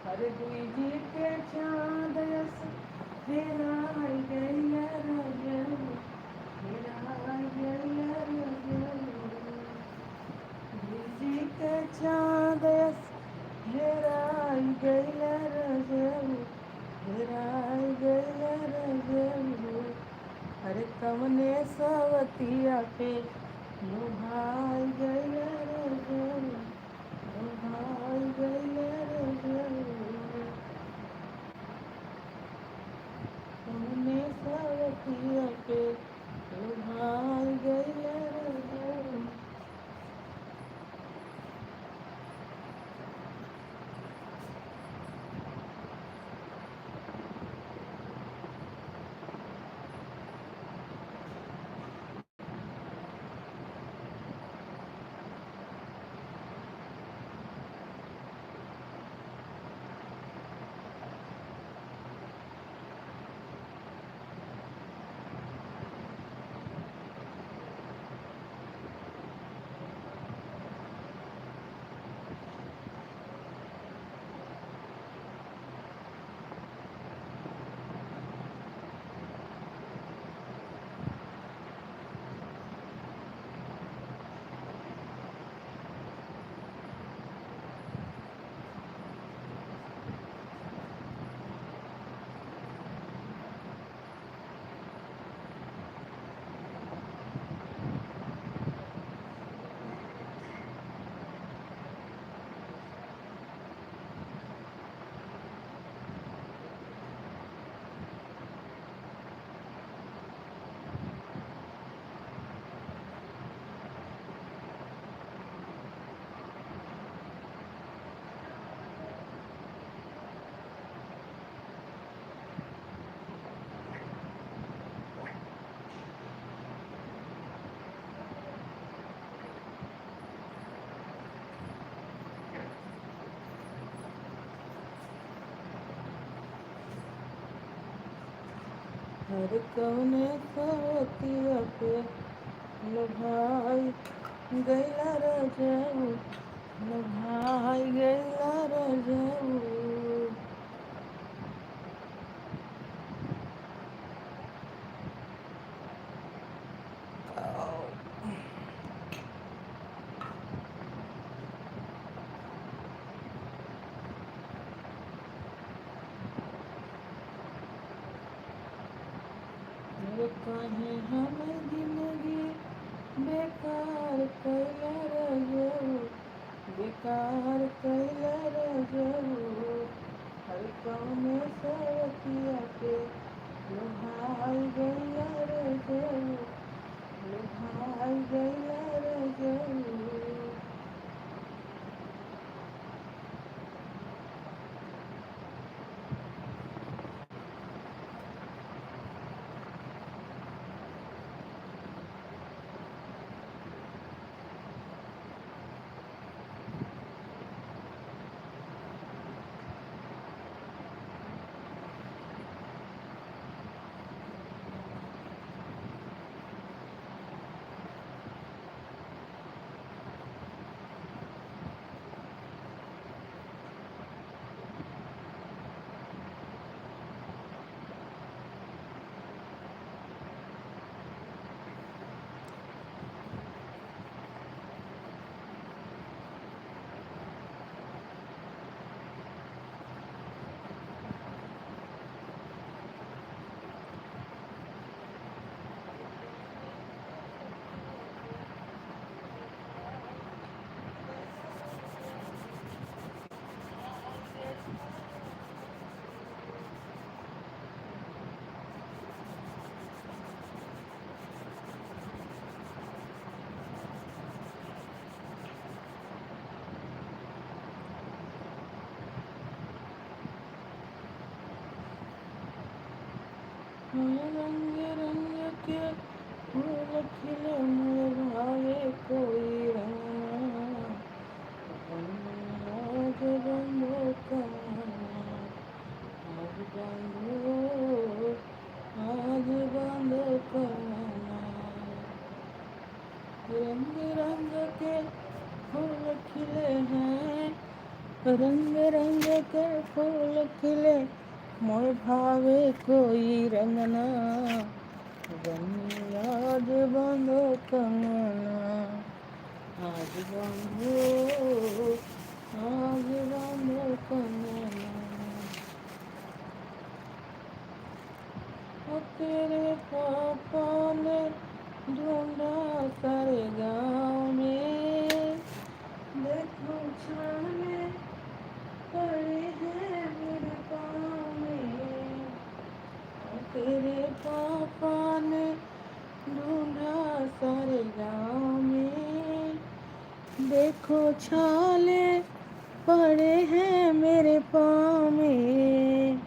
हर दुई जी के चाँद यस हेराई गैया रजऊ हेराई गैया रजऊ जी के चाँद यस हेराई गैया रजऊ हेराई गैया रजऊ हर कमने सवतिया पे लोभाई गैया रजऊ जाऊ भाई गैले रे जाऊ हमने सावतिया पे भाई गैले रे जाऊ हर कौने सावतिया पे भाई गैला रे जाऊ भाई गैला रे जाऊ काहे हमर जिंदगी बेकार कैला रे जाऊ बेकार कैला रे जाऊ हर कौने सावतिया पे भाई गैला रे जाऊ भाई गैला रे जाऊ रंग रंग के फूल खिले मोर भावे कोई रंग आज बंधो कमना आज बंधो आज बंधो कमना रंग रंग के फूल खिले हैं रंग रंग के फूल खिले मोर भावे कोई रंगना आज बंधो कमना आज बंधो कमना तेरे पापा ने ढूंढा सारे गाँव में तेरे पापा ने ढूंढा सारे गाँव में, देखो छाले पड़े हैं मेरे पाँव में।